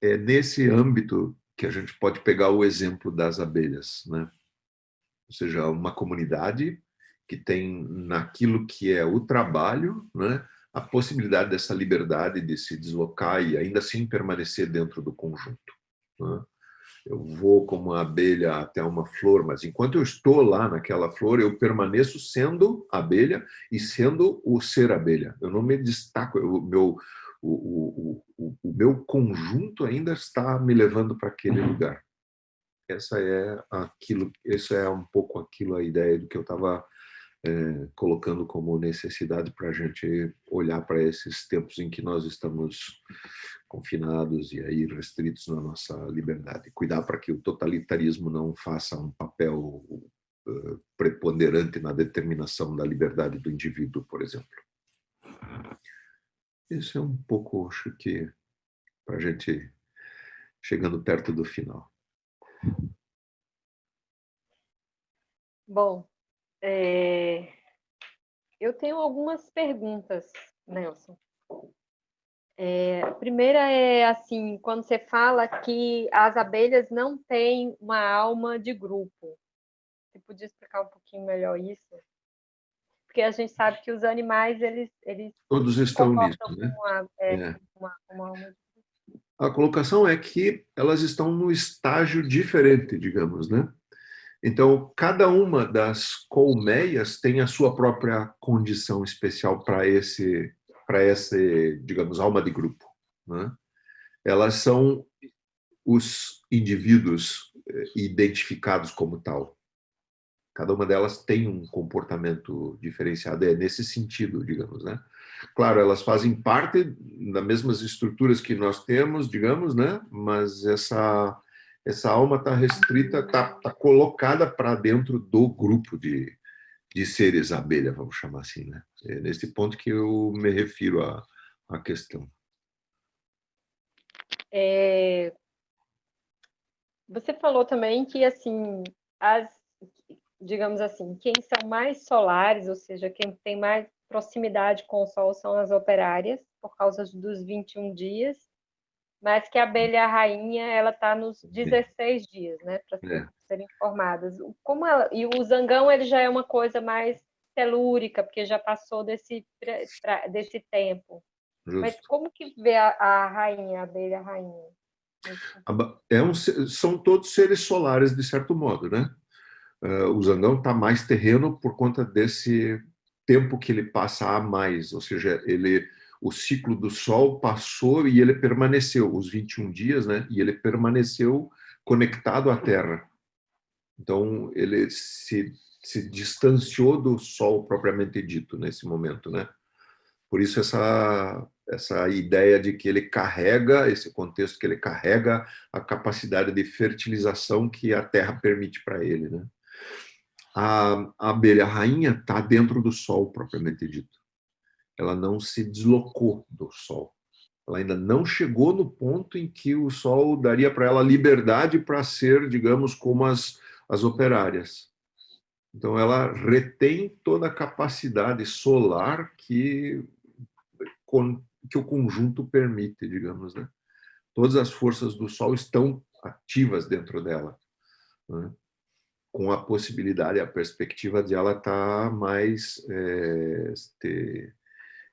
é nesse âmbito que a gente pode pegar o exemplo das abelhas, né? Ou seja, uma comunidade que tem naquilo que é o trabalho, né, a possibilidade dessa liberdade de se deslocar e ainda assim permanecer dentro do conjunto, né? Eu vou como uma abelha até uma flor, mas enquanto eu estou lá naquela flor, eu permaneço sendo abelha e sendo o ser abelha. Eu não me destaco, o meu conjunto ainda está me levando para aquele lugar. Isso é um pouco aquilo, a ideia do que eu estava colocando como necessidade para a gente olhar para esses tempos em que nós estamos confinados e aí restritos na nossa liberdade. Cuidar para que o totalitarismo não faça um papel preponderante na determinação da liberdade do indivíduo, por exemplo. Isso é um pouco, acho que, para a gente chegando perto do final. Bom, eu tenho algumas perguntas, Nelson. A primeira é assim, quando você fala que as abelhas não têm uma alma de grupo. Você podia explicar um pouquinho melhor isso? Porque a gente sabe que os animais, eles Todos se estão nisso, comportam né? com uma alma de A colocação é que elas estão no estágio diferente, digamos, né? Então, cada uma das colmeias tem a sua própria condição especial para esse, digamos, alma de grupo, né? Elas são os indivíduos identificados como tal. Cada uma delas tem um comportamento diferenciado, é nesse sentido, digamos, né? Claro, elas fazem parte das mesmas estruturas que nós temos, digamos, né? Mas essa alma está restrita, está colocada para dentro do grupo de seres abelha, vamos chamar assim, né? É nesse ponto que eu me refiro à questão. Você falou também que, assim, digamos assim, quem são mais solares, ou seja, quem tem mais proximidade com o Sol são as operárias, por causa dos 21 dias, mas que a abelha rainha, ela está nos 16 dias, né, para serem formadas. E o zangão, ele já é uma coisa mais telúrica, porque já passou desse tempo. Justo. Mas como que vê a rainha, a abelha rainha? São todos seres solares, de certo modo, né? O zangão está mais terreno por conta desse tempo que ele passa a mais, ou seja, o ciclo do Sol passou e ele permaneceu, os 21 dias, né? E ele permaneceu conectado à Terra. Então, ele se distanciou do Sol propriamente dito nesse momento, né? Por isso essa ideia de que ele carrega, esse contexto que ele carrega a capacidade de fertilização que a Terra permite para ele, né? A abelha rainha está dentro do Sol, propriamente dito. Ela não se deslocou do Sol. Ela ainda não chegou no ponto em que o Sol daria para ela liberdade para ser, digamos, como as operárias. Então, ela retém toda a capacidade solar que o conjunto permite, digamos, né? Todas as forças do Sol estão ativas dentro dela, né? Com a possibilidade, a perspectiva de ela estar mais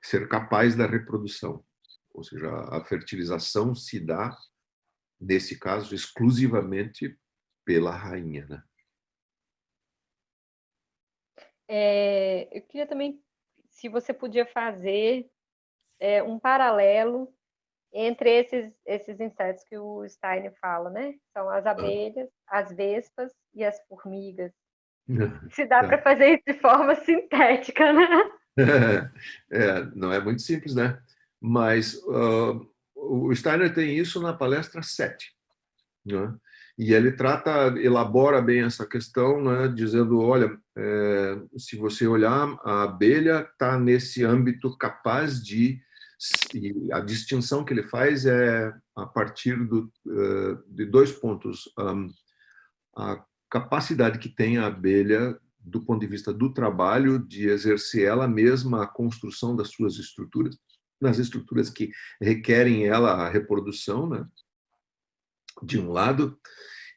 ser capaz da reprodução, ou seja, a fertilização se dá nesse caso exclusivamente pela rainha, né? Eu queria também, se você podia fazer um paralelo entre esses insetos que o Steiner fala, né? São as abelhas, as vespas e as formigas. Se dá para fazer isso de forma sintética, né? Não é muito simples, né? Mas o Steiner tem isso na palestra 7, né? E ele elabora bem essa questão, né? Dizendo, olha, se você olhar, a abelha está nesse âmbito capaz de... E a distinção que ele faz é a partir de 2 pontos. A capacidade que tem a abelha do ponto de vista do trabalho, de exercer ela mesma a construção das suas estruturas, nas estruturas que requerem ela a reprodução, né? De um lado,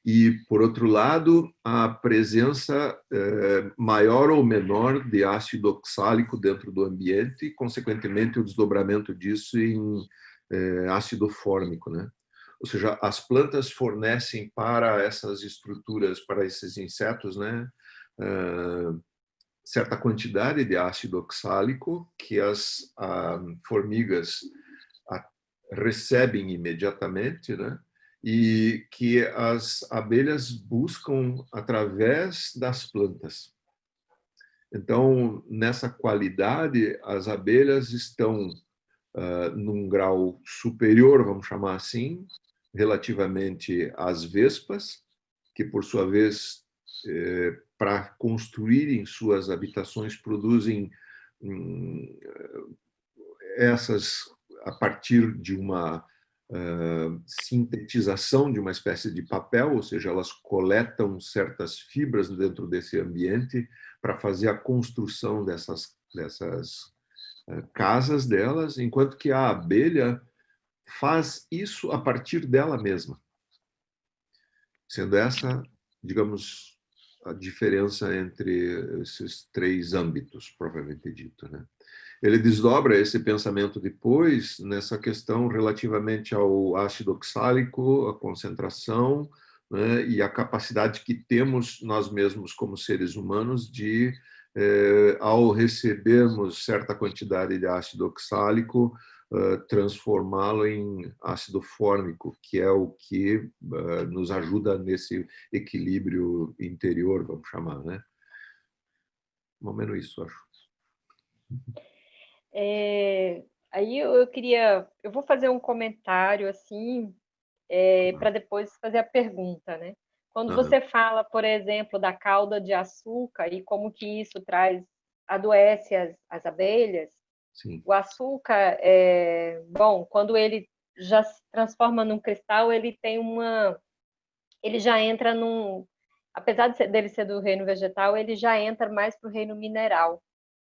e, por outro lado, a presença maior ou menor de ácido oxálico dentro do ambiente e, consequentemente, o desdobramento disso em ácido fórmico, né? Ou seja, as plantas fornecem para essas estruturas, para esses insetos, né, certa quantidade de ácido oxálico que as formigas recebem imediatamente, né? E que as abelhas buscam através das plantas. Então, nessa qualidade, as abelhas estão num grau superior, vamos chamar assim, relativamente às vespas, que, por sua vez, para construírem suas habitações, produzem essas a partir de uma sintetização de uma espécie de papel, ou seja, elas coletam certas fibras dentro desse ambiente para fazer a construção dessas casas delas, enquanto que a abelha faz isso a partir dela mesma, sendo essa, digamos, a diferença entre esses três âmbitos, propriamente dito, né? Ele desdobra esse pensamento depois nessa questão relativamente ao ácido oxálico, a concentração, né, e a capacidade que temos nós mesmos como seres humanos de, ao recebermos certa quantidade de ácido oxálico, transformá-lo em ácido fórmico, que é o que nos ajuda nesse equilíbrio interior, vamos chamar, né? Mais ou menos isso, acho. Aí eu vou fazer um comentário assim, para depois fazer a pergunta, né? Quando Uhum. você fala, por exemplo, da calda de açúcar e como que isso adoece as abelhas, Sim, o açúcar, bom, quando ele já se transforma num cristal, ele já entra apesar dele ser do reino vegetal, ele já entra mais para o reino mineral.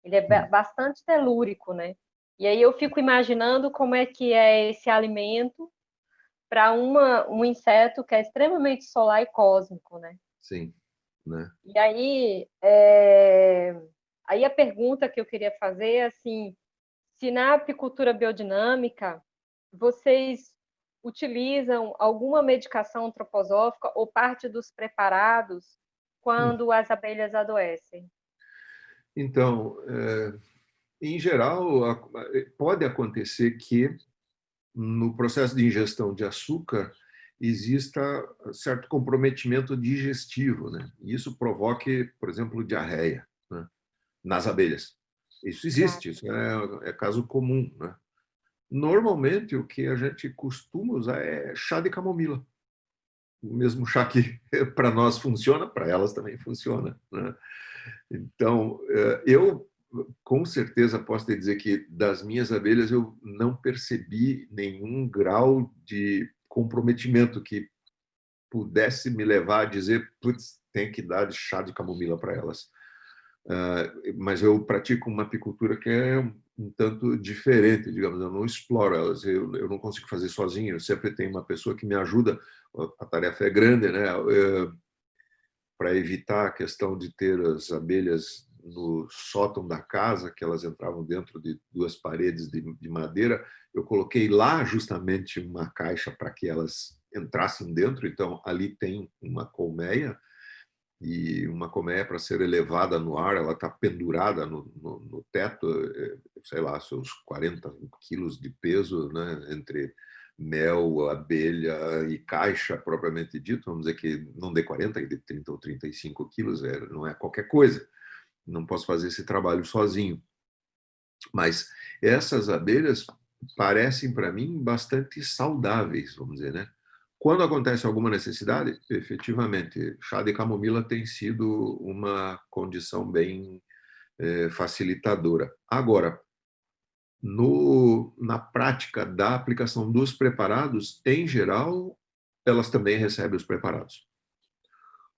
Ele é sim, bastante telúrico, né? E aí eu fico imaginando como é que é esse alimento para um inseto que é extremamente solar e cósmico, né? sim, né? E aí a pergunta que eu queria fazer é assim, se na apicultura biodinâmica vocês utilizam alguma medicação antroposófica ou parte dos preparados quando as abelhas adoecem? Então, em geral, pode acontecer que no processo de ingestão de açúcar exista certo comprometimento digestivo, né? E isso provoque, por exemplo, diarreia, né? Nas abelhas. Isso Ah, existe, isso é caso comum, né? Normalmente, o que a gente costuma usar é chá de camomila. O mesmo chá que para nós funciona, para elas também funciona, né? Então, eu com certeza posso te dizer que das minhas abelhas eu não percebi nenhum grau de comprometimento que pudesse me levar a dizer, putz, tem que dar de chá de camomila para elas. Mas eu pratico uma apicultura que é um tanto diferente, digamos, eu não exploro elas, eu não consigo fazer sozinho, eu sempre tenho uma pessoa que me ajuda, a tarefa é grande, né? Para evitar a questão de ter as abelhas no sótão da casa, que elas entravam dentro de duas paredes de madeira, eu coloquei lá justamente uma caixa para que elas entrassem dentro. Então, ali tem uma colmeia, e uma colmeia, para ser elevada no ar, ela está pendurada no teto, sei lá, seus 40 quilos de peso, né, entre mel, abelha e caixa propriamente dito, vamos dizer que não dê 40, que dê 30 ou 35 quilos, não é qualquer coisa. Não posso fazer esse trabalho sozinho. Mas essas abelhas parecem para mim bastante saudáveis, vamos dizer, né? Quando acontece alguma necessidade, efetivamente, chá de camomila tem sido uma condição bem facilitadora. Agora, na prática da aplicação dos preparados, em geral, elas também recebem os preparados.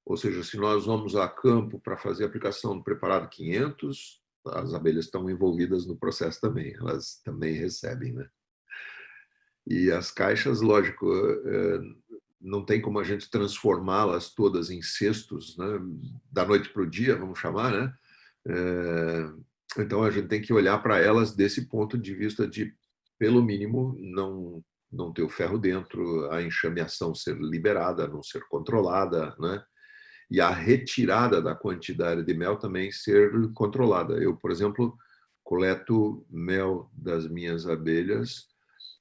Ou seja, se nós vamos a campo para fazer a aplicação do preparado 500, as abelhas estão envolvidas no processo também, elas também recebem, né? E as caixas, lógico, não tem como a gente transformá-las todas em cestos, né? Da noite para o dia, vamos chamar, né? Então a gente tem que olhar para elas desse ponto de vista de, pelo mínimo, não ter o ferro dentro, a enxameação ser liberada, não ser controlada, né? E a retirada da quantidade de mel também ser controlada. Eu, por exemplo, coleto mel das minhas abelhas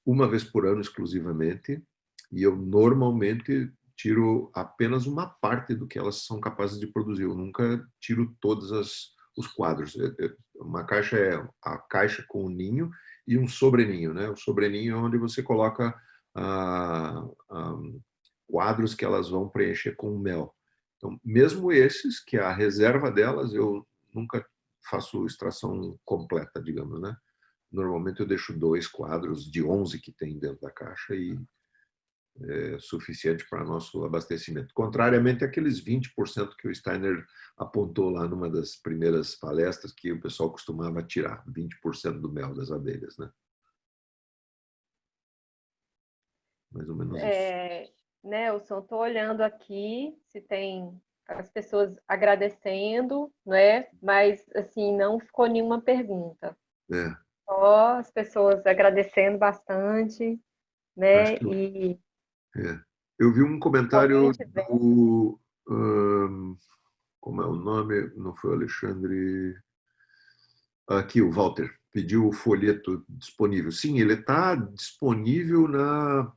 uma vez por ano exclusivamente, e eu normalmente tiro apenas uma parte do que elas são capazes de produzir. Eu nunca tiro todas os quadros. Uma caixa é a caixa com o ninho e um sobreninho, né? O sobreninho é onde você coloca quadros que elas vão preencher com mel. Então, mesmo esses, que é a reserva delas, eu nunca faço extração completa, digamos, né? Normalmente eu deixo 2 quadros de 11 que tem dentro da caixa e é suficiente para nosso abastecimento. Contrariamente àqueles 20% que o Steiner apontou lá numa das primeiras palestras, que o pessoal costumava tirar 20% do mel das abelhas, né? Mais ou menos isso. Nelson, estou olhando aqui se tem as pessoas agradecendo, né? Mas assim, não ficou nenhuma pergunta. É, Só as pessoas agradecendo bastante, acho né? que E é. Eu vi um se alguém comentário tiver. do como é o nome? Não foi o Alexandre. Aqui, o Walter pediu o folheto disponível. Sim, ele está disponível na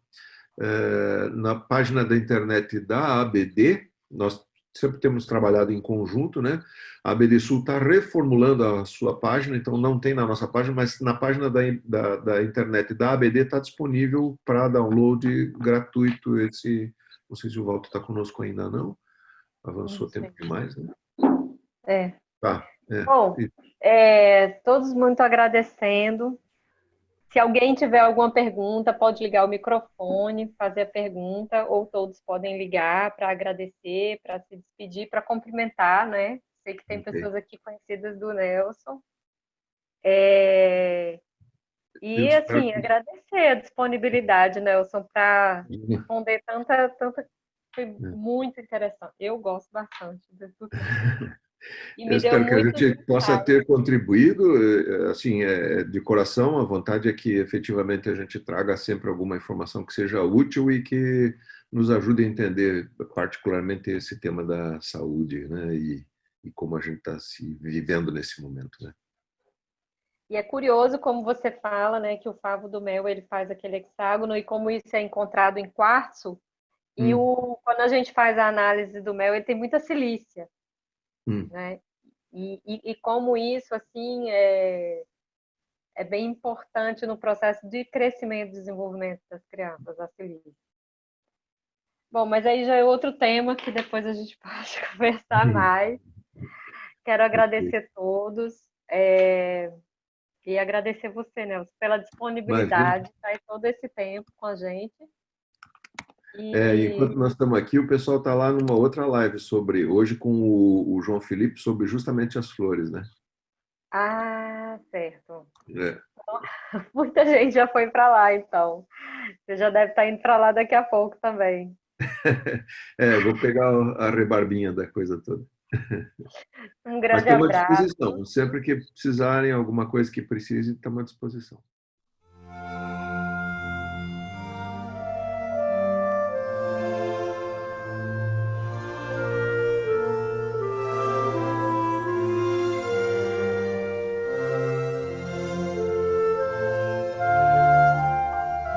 página da internet da ABD. Nós sempre temos trabalhado em conjunto, né? A ABD Sul está reformulando a sua página, então não tem na nossa página, mas na página da internet da ABD está disponível para download gratuito esse. Não sei se o Walter está conosco ainda não. Não Avançou tempo sei. demais, né? É. Tá, Bom, todos muito agradecendo. Se alguém tiver alguma pergunta, pode ligar o microfone, fazer a pergunta, ou todos podem ligar para agradecer, para se despedir, para cumprimentar, né? Sei que tem ok. pessoas aqui conhecidas do Nelson. É, Eu E, espero assim, que. agradecer a disponibilidade, Nelson, para responder tanta. Foi muito interessante. Eu gosto bastante do tema. E Eu me deu espero que a muitos gente possa insights. ter contribuído, assim, de coração. A vontade é que efetivamente a gente traga sempre alguma informação que seja útil e que nos ajude a entender particularmente esse tema da saúde, né? E como a gente está se vivendo nesse momento, né? E é curioso como você fala, né, que o favo do mel ele faz aquele hexágono e como isso é encontrado em quartzo. E Hum, quando a gente faz a análise do mel, ele tem muita silícia, hum, né? E como isso assim é bem importante no processo de crescimento e desenvolvimento das crianças, a silícia. Bom, mas aí já é outro tema que depois a gente pode conversar hum. mais. Quero Ok. agradecer a todos. E agradecer você, Nelson, pela Imagina. disponibilidade de estar aí todo esse tempo com a gente. Enquanto E nós estamos aqui, o pessoal está lá numa outra live sobre, hoje com o João Felipe, sobre justamente as flores, né? certo. É. Muita gente já foi para lá, então. Você já deve estar indo para lá daqui a pouco também. Vou pegar a rebarbinha da coisa toda. Um Mas grande estamos à abraço. disposição. Sempre que precisarem, alguma coisa que precise, estamos à disposição.